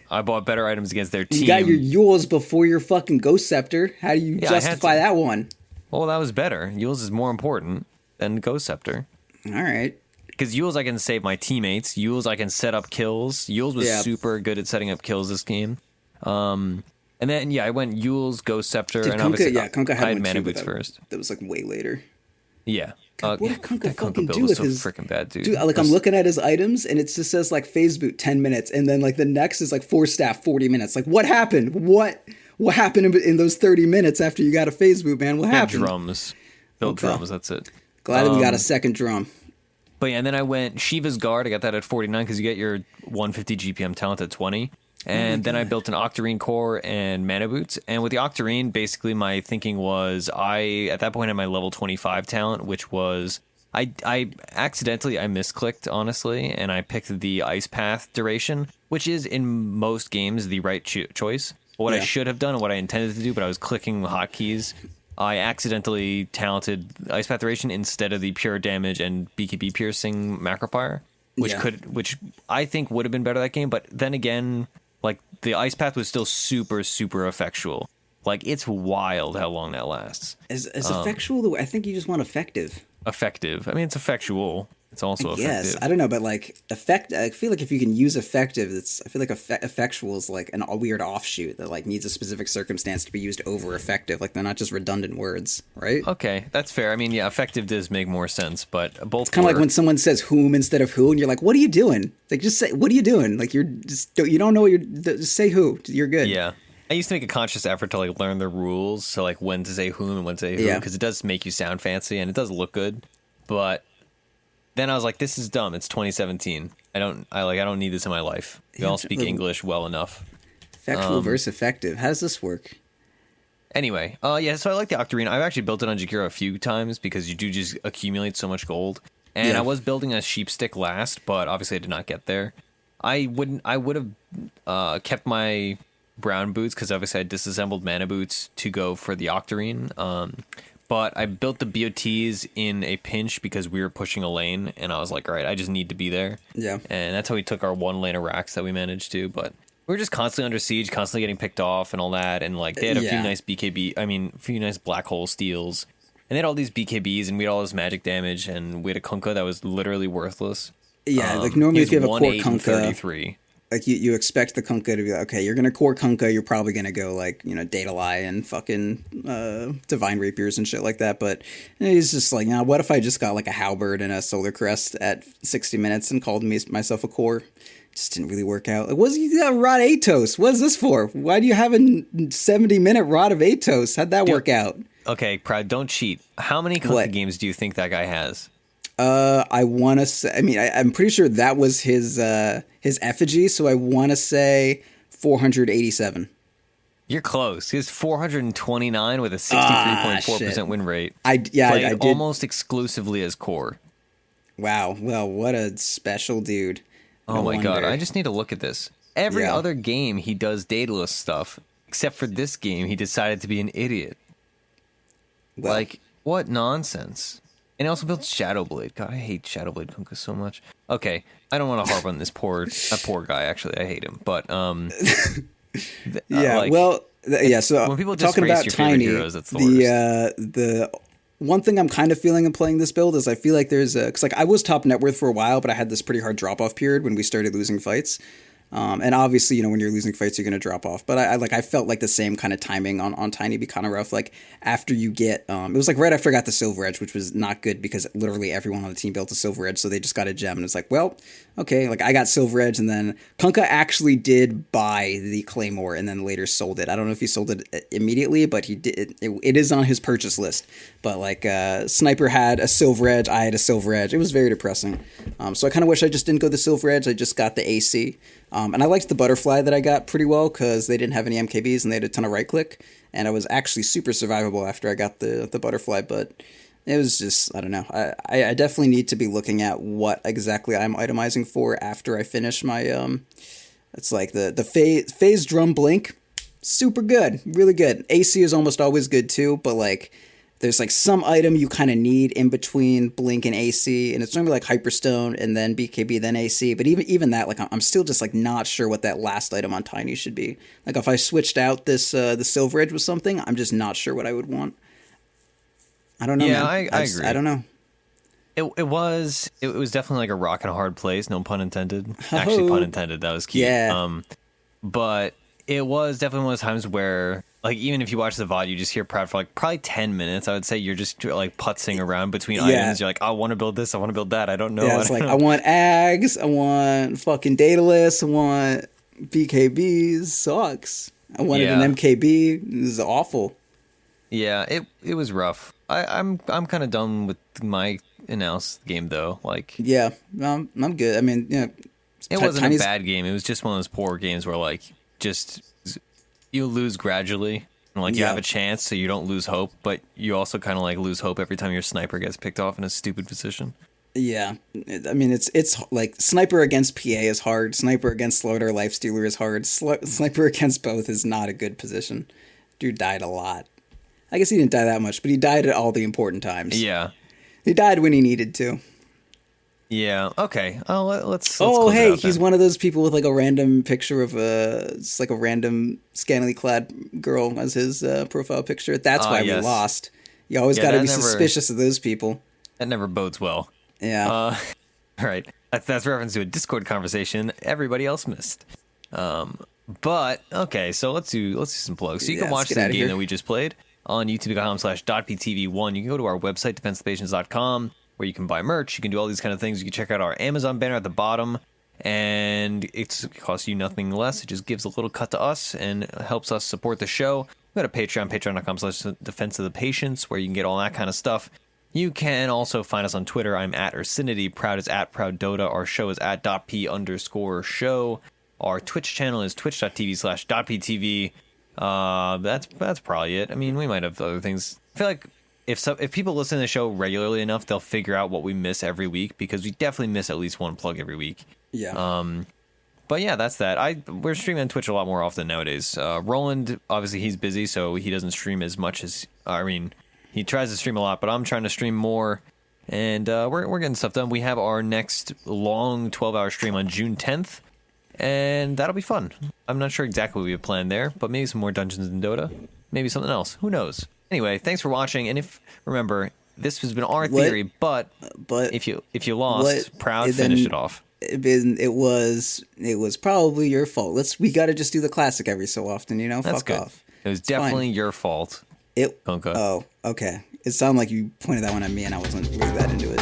Speaker 1: You got
Speaker 2: your Yules before your fucking Ghost Scepter. How do you justify that one?
Speaker 1: Well, that was better. Yules is more important than Ghost Scepter.
Speaker 2: All right.
Speaker 1: Because Yules, I can save my teammates. Yules, I can set up kills. Yules was super good at setting up kills this game. And then, I went Yules, Ghost Scepter, and obviously
Speaker 2: Kunkka
Speaker 1: I had Mana Boots first.
Speaker 2: That was like way later.
Speaker 1: Yeah.
Speaker 2: God, what did Kunkka fucking do
Speaker 1: with
Speaker 2: with his...
Speaker 1: freaking bad, dude.
Speaker 2: Dude, like, I'm looking at his items, and it just says, like, phase boot, 10 minutes, and then, like, the next is, like, 4 staff, 40 minutes. Like, what happened? What happened in those 30 minutes after you got a phase boot, man? What happened?
Speaker 1: Drums. Build drums, that's it.
Speaker 2: Glad that we got a second drum.
Speaker 1: But yeah, and then I went Shiva's Guard. I got that at 49 because you get your 150 GPM talent at 20. And then I built an Octarine core and Mana Boots. And with the Octarine, basically my thinking was at that point had my level 25 talent, which was I accidentally misclicked, honestly, and I picked the Ice Path duration, which is in most games the right choice. What I should have done and what I intended to do, but I was clicking hotkeys. I accidentally talented Ice Path duration instead of the pure damage and BKB piercing Macropyre, which I think would have been better that game. But then again, like the Ice Path was still super, super effectual. Like it's wild how long that lasts.
Speaker 2: Is effectual? I think you just want effective.
Speaker 1: Effective. I mean, it's effectual. It's also effective.
Speaker 2: Yes, I don't know, but like I feel like if you can use effective, I feel like effectual is like a weird offshoot that like needs a specific circumstance to be used over effective. Like they're not just redundant words, right?
Speaker 1: Okay, that's fair. I mean, yeah, effective does make more sense, but both.
Speaker 2: It's kind of like when someone says whom instead of who, and you're like, "What are you doing?" Like, just say, "What are you doing?" Like you don't know what just say who. You're good.
Speaker 1: Yeah. I used to make a conscious effort to like learn the rules, so like when to say whom and when to say who, because it does make you sound fancy and it does look good, but. Then I was like, "This is dumb. It's 2017. I don't need this in my life. We all speak English well enough."
Speaker 2: Effectual versus effective. How does this work?
Speaker 1: Anyway, so I like the Octarine. I've actually built it on Jakiro a few times because you do just accumulate so much gold. And I was building a sheep stick last, but obviously I did not get there. I would have kept my brown boots because obviously I disassembled Mana Boots to go for the Octarine. But I built the BOTs in a pinch because we were pushing a lane, and I was like, all right, I just need to be there.
Speaker 2: Yeah.
Speaker 1: And that's how we took our one lane of racks that we managed to. But we were just constantly under siege, constantly getting picked off and all that. And like they had a few nice a few nice black hole steals. And they had all these BKBs, and we had all this magic damage, and we had a Kunkka that was literally worthless.
Speaker 2: Yeah, like normally if you have a core Kunkka,
Speaker 1: 33.
Speaker 2: Like you expect the Kunkka to be like, okay, you're gonna core Kunkka, you're probably gonna go like, Data Lie and fucking Divine Rapiers and shit like that. But he's just like, what if I just got like a Halberd and a Solar Crest at 60 minutes and called myself a core? Just didn't really work out. Like, what's you got Rod Atos? What is this for? Why do you have a 70-minute Rod of Atos? How'd that work out?
Speaker 1: Okay, Proud, don't cheat. How many Kunkka games do you think that guy has?
Speaker 2: I want to say, I'm pretty sure that was his effigy, so I want to say 487.
Speaker 1: You're close. He has 429 with a 63.4% win rate.
Speaker 2: I did
Speaker 1: almost exclusively as core.
Speaker 2: Wow. Well, what a special dude.
Speaker 1: Oh my god, I just need to look at this. Every other game he does dataless stuff, except for this game he decided to be an idiot. Well, like, what nonsense. And he also built Shadowblade. God, I hate Shadowblade Kunkka so much. Okay, I don't want to harp on this poor guy. Actually, I hate him. But
Speaker 2: So
Speaker 1: when people
Speaker 2: talking about
Speaker 1: your
Speaker 2: Tiny,
Speaker 1: heroes, that's the worst.
Speaker 2: The one thing I'm kind of feeling in playing this build is I feel like because like I was top net worth for a while, but I had this pretty hard drop off period when we started losing fights. And obviously, when you're losing fights, you're going to drop off. But I felt like the same kind of timing on Tiny be kind of rough. Like after you get, it was like right after I got the Silver Edge, which was not good because literally everyone on the team built a Silver Edge. So they just got a gem. And it's like, well, okay, like I got Silver Edge. And then Kunkka actually did buy the Claymore and then later sold it. I don't know if he sold it immediately, but he did. It is on his purchase list. But like Sniper had a Silver Edge. I had a Silver Edge. It was very depressing. So I kind of wish I just didn't go the Silver Edge. I just got the AC. And I liked the Butterfly that I got pretty well because they didn't have any MKBs and they had a ton of right click. And I was actually super survivable after I got the Butterfly. But it was just, I don't know. I definitely need to be looking at what exactly I'm itemizing for after I finish my, it's like the phase drum blink. Super good. Really good. AC is almost always good too. But like, there's like some item you kind of need in between Blink and AC, and it's normally like Hyperstone and then BKB then AC. But even that, like I'm still just like not sure what that last item on Tiny should be. Like if I switched out this the Silver Edge with something, I'm just not sure what I would want. I don't know.
Speaker 1: Yeah,
Speaker 2: man.
Speaker 1: I agree.
Speaker 2: I don't know.
Speaker 1: It was definitely like a rock and a hard place, no pun intended. Actually, pun intended. That was cute.
Speaker 2: Yeah.
Speaker 1: But it was definitely one of those times where, like, even if you watch the VOD, you just hear Proud for like probably 10 minutes. I would say you're just like putzing around between items. You're like, I want to build this, I want to build that. I don't know.
Speaker 2: Yeah, it's like I want ags, I want fucking data lists, I want BKBs. Sucks. I wanted an MKB. This is awful.
Speaker 1: Yeah, it was rough. I'm kind of done with my analysis game though. Like,
Speaker 2: yeah, I'm good. I mean,
Speaker 1: it wasn't a bad game. It was just one of those poor games where like just you lose gradually. And, like, you have a chance, so you don't lose hope, but you also kind of like lose hope every time your sniper gets picked off in a stupid position.
Speaker 2: Yeah, I mean, it's like sniper against PA is hard. Sniper against Slaughter Lifestealer is hard. Sniper against both is not a good position. Dude died a lot. I guess he didn't die that much, but he died at all the important times.
Speaker 1: Yeah.
Speaker 2: He died when he needed to.
Speaker 1: Yeah. Okay. Oh, let's
Speaker 2: hey, he's one of those people with like a random picture of just like a random scantily clad girl as his profile picture. That's why we lost. You always got to be suspicious of those people.
Speaker 1: That never bodes well.
Speaker 2: Yeah.
Speaker 1: All right. That's reference to a Discord conversation everybody else missed. But okay, so let's do some plugs. So you can watch the game that we just played on youtube.com/.ptv1. You can go to our website, defenseofthepatients.com, where you can buy merch. You can do all these kind of things. You can check out our Amazon banner at the bottom, and it costs you nothing less. It just gives a little cut to us and helps us support the show. We got a Patreon, patreon.com/defenseofthepatients, where you can get all that kind of stuff. You can also find us on Twitter. I'm at Ursinity. Proud is at ProudDota. Our show is at .p_show. Our Twitch channel is twitch.tv/.ptv. That's probably it. I mean, we might have other things. I feel like if people listen to the show regularly enough, they'll figure out what we miss every week, because we definitely miss at least one plug every week.
Speaker 2: Yeah.
Speaker 1: But yeah, that's that. We're streaming on Twitch a lot more often nowadays. Roland, obviously, he's busy, so he doesn't stream as much as he tries to stream a lot, but I'm trying to stream more, and we're getting stuff done. We have our next long 12-hour stream on June 10th, and that'll be fun. I'm not sure exactly what we have planned there, but maybe some more Dungeons and Dota, maybe something else. Who knows? Anyway, thanks for watching, and remember, this has been our theory, but if you lost, Proud finished it off.
Speaker 2: It was probably your fault. We got to just do the classic every so often, That's fuck
Speaker 1: good.
Speaker 2: Off.
Speaker 1: It was definitely your fault.
Speaker 2: Oh, okay. It sounded like you pointed that one at me and I wasn't really that into it.